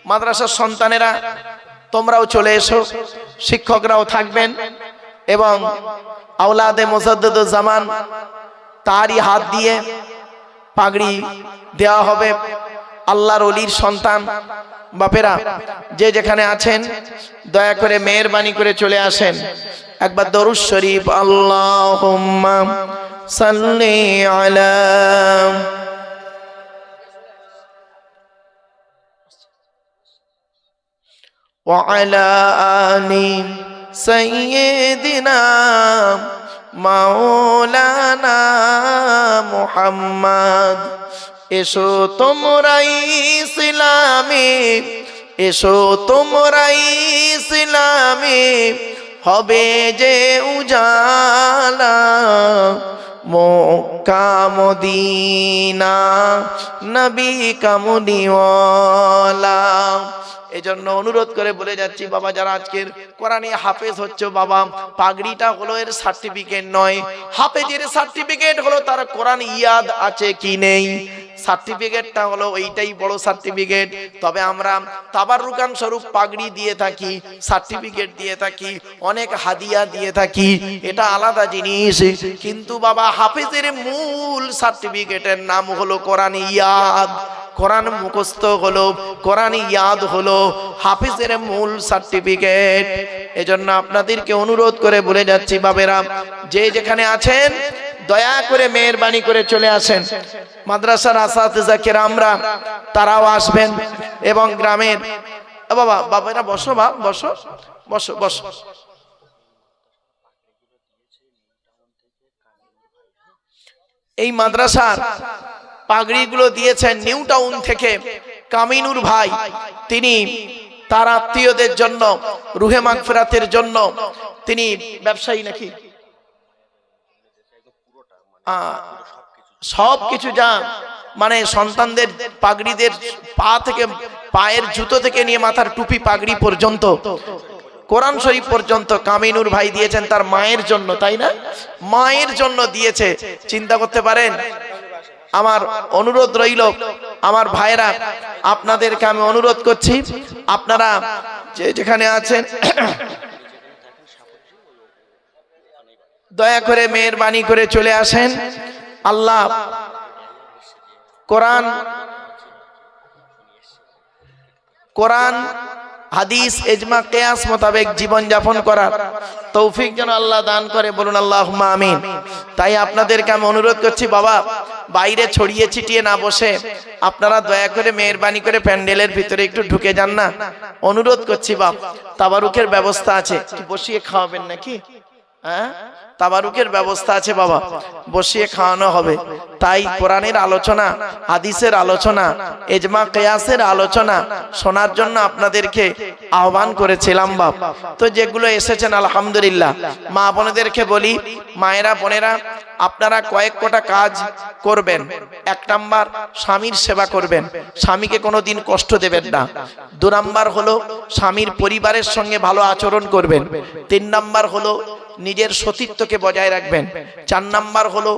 মাদ্রাসার সন্তানেরা তোমরাও চলে এসো, শিক্ষকরাও থাকবেন, এবং আওলাদে মুজাদ্দিদুজ্জামান তারই হাত দিয়ে পাগড়ি দেওয়া হবে। আল্লাহর ওলির সন্তান বাপেরা যে যেখানে আছেন দয়া করে মেহেরবানি করে চলে আসেন। একবার দরুদ শরীফ, আল্লাহুম্মা সাল্লি আলা ওয়া আলা আলি সাইয়্যিদিনা মাওলানা মুহাম্মদ। এসো তোমরাই ইসলামে, এসো তোমরাই ইসলামে, হবে যে উজালা, মক্কা মদিনা নবী কামলিওয়ালা। এজন্য অনুরোধ করে বলে যাচ্ছি, বাবা যারা আজকের কোরআনে হাফেজ হচ্ছে, বাবা পাগড়িটা হলো এর সার্টিফিকেট নয়, হাফেজের সার্টিফিকেট হলো তার কোরআন ইয়াদ আছে কি নেই, সার্টিফিকেটটা হলো এইটাই বড় সার্টিফিকেট। তবে আমরা তাবাররুকান স্বরূপ পাগড়ি দিয়ে থাকি, সার্টিফিকেট দিয়ে থাকি, অনেক হাদিয়া দিয়ে থাকি, এটা আলাদা জিনিস। কিন্তু বাবা হাফেজের মূল সার্টিফিকেটের নাম হলো কোরআন ইয়াদ, কোরআন মুখস্থ হলো, কোরআন ইয়াদ হলো হাফেজের মূল সার্টিফিকেট। এজন্য আপনাদেরকে অনুরোধ করে বলে যাচ্ছি, বাবেরা যে যেখানে আছেন দয়া করে মেহেরবানি করে চলে আসেন। মাদ্রাসার আসাতিজা কেরামরা তারাও আসবেন, এবং গ্রামের বাবা বাবেরা বসো, বাপ বসো, বসো বসো। এই মাদ্রাসার পাগড়িগুলো দিয়েছেন নিউ টাউন থেকে কামিনুর ভাই, তিনি তার আত্মীয়দের জন্য, রুহে মাগফিরাতের জন্য, তিনি ব্যবসায়ী নাকি, সব কিছু যা মানে সন্তানদের পাগড়িদের পা থেকে, পায়ের জুতো থেকে নিয়ে মাথার টুপি পাগড়ি পর্যন্ত কোরআন শরীফ পর্যন্ত কামিনুর ভাই দিয়েছেন তার মায়ের জন্য, তাই না? মায়ের জন্য দিয়েছে। চিন্তা করতে পারেন। আমার অনুরোধ রইল, আমার ভাইরা, আপনাদেরকে আমি অনুরোধ করছি, আপনারা যেখানে আছেন দয়া করে মেহেরবানি করে চলে আসেন। আল্লাহ কোরআন হাদিস ইজমা কিয়াস মোতাবেক জীবন যাপন করার তৌফিক যেন আল্লাহ দান করে, বলুন আল্লাহুম্মা আমিন। তাই আপনাদেরকে আমি অনুরোধ করছি, বাবা বাইরে ছড়িয়ে ছিটিয়ে না বসে আপনারা দয়া করে মেহেরবানি করে প্যান্ডেলের ভিতরে একটু ঢুকে যান না, অনুরোধ করছি। বাপ তাবারুকের ব্যবস্থা আছে, বসিয়ে খাওয়াবেন নাকি? হ্যাঁ, তাবারুকের ব্যবস্থা আছে বাবা, বসিয়ে খাওয়ানো হবে। তাই কোরআনের আলোচনা, হাদিসের আলোচনা, ইজমা কিয়াসের আলোচনা শোনার জন্য আপনাদেরকে আহ্বান করেছিলাম বাপ। তো যেগুলো এসেছেন আলহামদুলিল্লাহ। মা বোনেদেরকে বলি, মায়েরা বোনেরা, আপনারা কয়েক কোটা কাজ করবেন। 1 নাম্বার, স্বামীর সেবা করবেন, স্বামীকে কোনোদিন কষ্ট দেবেন না। 2 নাম্বার হলো স্বামীর পরিবারের সঙ্গে ভালো আচরণ করবেন। 3 নাম্বার হলো নিজের সতীত্বকে বজায় রাখবেন। 4 নাম্বার হলো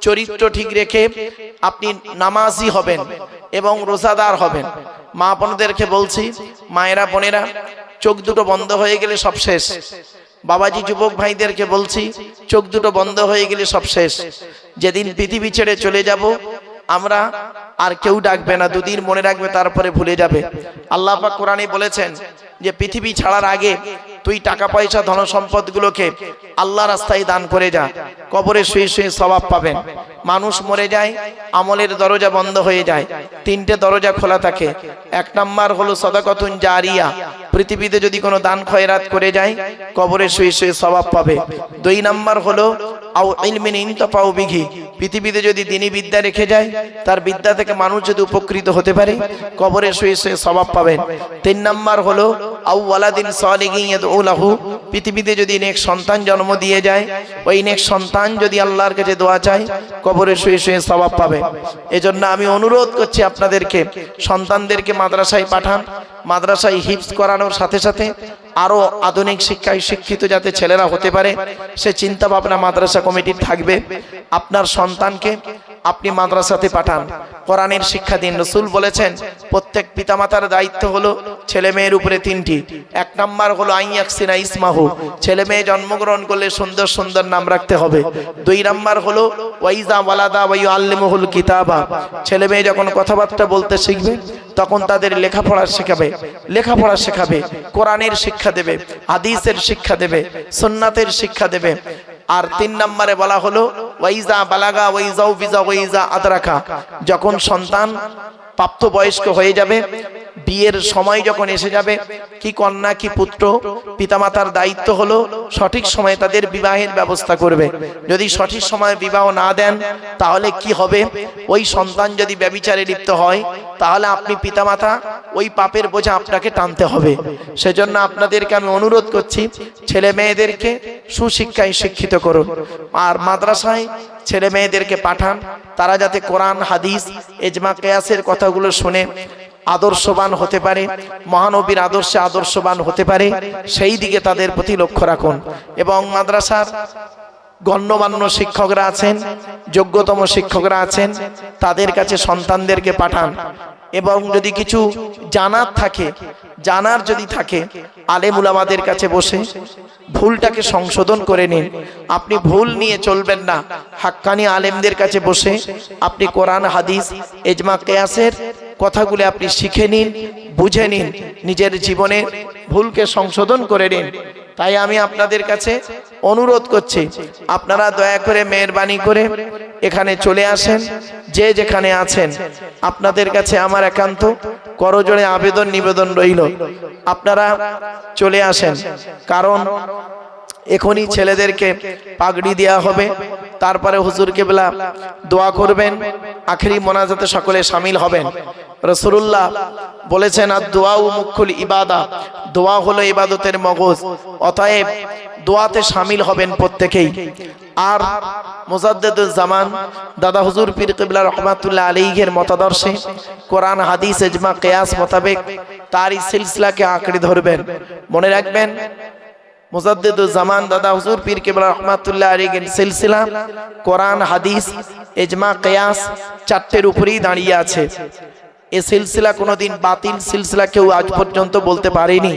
চরিত্র ঠিক রেখে আপনি নামাজি হবেন এবং রোজাদার হবেন। মা বোনদেরকে বলছি, মায়েরা বোনেরা, চোখ দুটো বন্ধ হয়ে গেলে সব শেষ। বাবাজি যুবক ভাইদেরকে বলছি, চোখ দুটো বন্ধ হয়ে গেলে সব শেষ। যেদিন পৃথিবী ছেড়ে চলে যাব আমরা, আর কেউ ডাকবে না, 2 দিন মনে রাখবে, তারপরে ভুলে যাবে। আল্লাহ পাক কোরআনে বলেছেন যে পৃথিবী ছাড়ার আগে তুই টাকা পয়সা ধন সম্পদ গুলোকে আল্লাহ রাস্তায় দান করে যা, কবরে শুয়ে শুয়ে সওয়াব পাবেন। মানুষ মরে যায়, আমলের দরজা বন্ধ হয়ে যায়, 3টে দরজা খোলা থাকে। 1 নাম্বার হলো সাদাকাতুন জারিয়া, পৃথিবীতে যদি কোনো দান খয়রাত করে যায় কবরে শুয়ে শুয়ে সওয়াব পাবে। 2 নাম্বার হলো আও ইলমিন ইনতাফাউ বিহি, পৃথিবীতে যদি দ্বীনি বিদ্যা রেখে যায়, তার বিদ্যা থেকে মানুষ যদি উপকৃত হতে পারে কবরে শুয়ে শুয়ে সওয়াব পাবেন। 3 নাম্বার হলো আও ওয়ালাদিন সালিহিন ইয়াদউ লাহু, পৃথিবীতে যদি নেক সন্তান জন্ম দিয়ে যায়, ওই নেক সন্তান যদি আল্লাহর কাছে দোয়া চায় কবরে শুয়ে শুয়ে সওয়াব পাবে। এজন্য আমি অনুরোধ করছি আপনাদেরকে, সন্তানদেরকে মাদ্রাসায় পাঠান। মাদ্রাসায় হিফজ করানোর সাথে সাথে আরো আধুনিক শিক্ষায় শিক্ষিত যাতে ছেলেরা হতে পারে সে চিন্তা ভাবনা মাদ্রাসা কমিটির থাকবে। আপনার সন্তানকে আপনি মাদ্রাসাতে পাঠান, কোরআনের শিক্ষা দিন। রাসূল বলেছেন প্রত্যেক পিতামাতার দায়িত্ব হলো ছেলে মেয়ের উপরে 3টি। 1 নাম্বার হলো আইয়াকসিনা ইসমাহু, ছেলে মেয়ে জন্মগ্রহণ করলে সুন্দর সুন্দর নাম রাখতে হবে। 2 নাম্বার হলো ওয়াইজা ওয়ালাদা ওয়া ইউআল্লিমুহুল কিতাবা, ছেলে মেয়ে যখন কথাবার্তা বলতে শিখবে তখন তাদের লেখাপড়া শেখাবে, কোরআনের শিক্ষা দেবে, হাদিসের শিক্ষা দেবে, সুন্নাতের শিক্ষা দেবে। আর 3 নম্বরে বলা হলো ওয়াইজা বালাগা ওয়াইজাউ বিজা ওয়াইজা আদরাকা, যখন সন্তান প্রাপ্তবয়স্ক হয়ে যাবে, বিয়ের সময় যখন এসে যাবে, কি কন্যা কি পুত্র, পিতামাতার দায়িত্ব হলো সঠিক সময়ে তাদের বিবাহের ব্যবস্থা করবে। যদি সঠিক সময়ে বিবাহ না দেন তাহলে কি হবে? ওই সন্তান যদি ব্যভিচারে লিপ্ত হয় তাহলে আপনি পিতামাতা ওই পাপের বোঝা আপনাকে টানতে হবে। সেজন্য আপনাদেরকে আমি অনুরোধ করছি, ছেলে মেয়েদেরকে সুশিক্ষায় শিক্ষিত করুন, আর মাদ্রাসায় ছেলে মেয়েদেরকে পাঠান, তারা যাতে কোরআন হাদিস ইজমা কিয়াসের কথাগুলো শুনে আদর্শবান হতে পারে, মহানবীর আদর্শে আদর্শবান হতে পারে, সেই দিকে তাদের প্রতি লক্ষ্য রাখুন। এবং মাদ্রাসার গণ্যমান্য শিক্ষকরা আছেন, যোগ্যতম শিক্ষকরা আছেন, তাদের কাছে সন্তানদেরকে পাঠান। এবং যদি কিছু জানার যদি থাকে আলেম উলামাদের কাছে বসে ভুলটাকে সংশোধন করে নিন। আপনি ভুল নিয়ে চলবেন না, হাক্কানি আলেমদের কাছে বসে আপনি কোরআন হাদিস ইজমা কিয়াসের কথাগুলো আপনি শিখে নিন, বুঝে নিন, নিজের জীবনে ভুলকে সংশোধন করে নিন। তাই আমি আপনাদের কাছে অনুরোধ করছি, আপনারা দয়া করে মেহেরবানি করে এখানে চলে আসেন। যে যেখানে আছেন আপনাদের কাছে আমার একান্ত করজোড়ে আবেদন নিবেদন রইল, আপনারা চলে আসেন। কারণ এখনই ছেলেদেরকে পাগড়ি দেওয়া হবে, তারপরে হুজুর কেবলা দোয়া করবেন, আখেরি মোনাজাতে সকলে শামিল হবেন। রাসূলুল্লাহ বলেছেন আর দোয়াউ মুখুল ইবাদা, দোয়া হলো ইবাদতের মগজ, অতএব দোয়াতে শামিল হবেন প্রত্যেকেই। আর মুজাদ্দিদুজ জামান দাদা হুজুর পীর কিবলা রহমাতুল্লাহ আলাইহির মতাদর্শে কোরআন হাদিস ইজমা কিয়াস মোতাবেক তারই সিলসিলাকে আঁকড়ে ধরবেন। মনে রাখবেন মুজাদ্দিদুল জামান দাদা হুজুর পীর কেবলা রহমাতুল্লাহ আলাইহির সিলসিলা কোরআন হাদিস ইজমা কিয়াস চারটের উপরেই দাঁড়িয়ে আছে। এই সিলসিলা কোনোদিন বাতিল সিলসিলা কেউ আজ পর্যন্ত বলতে পারেনি।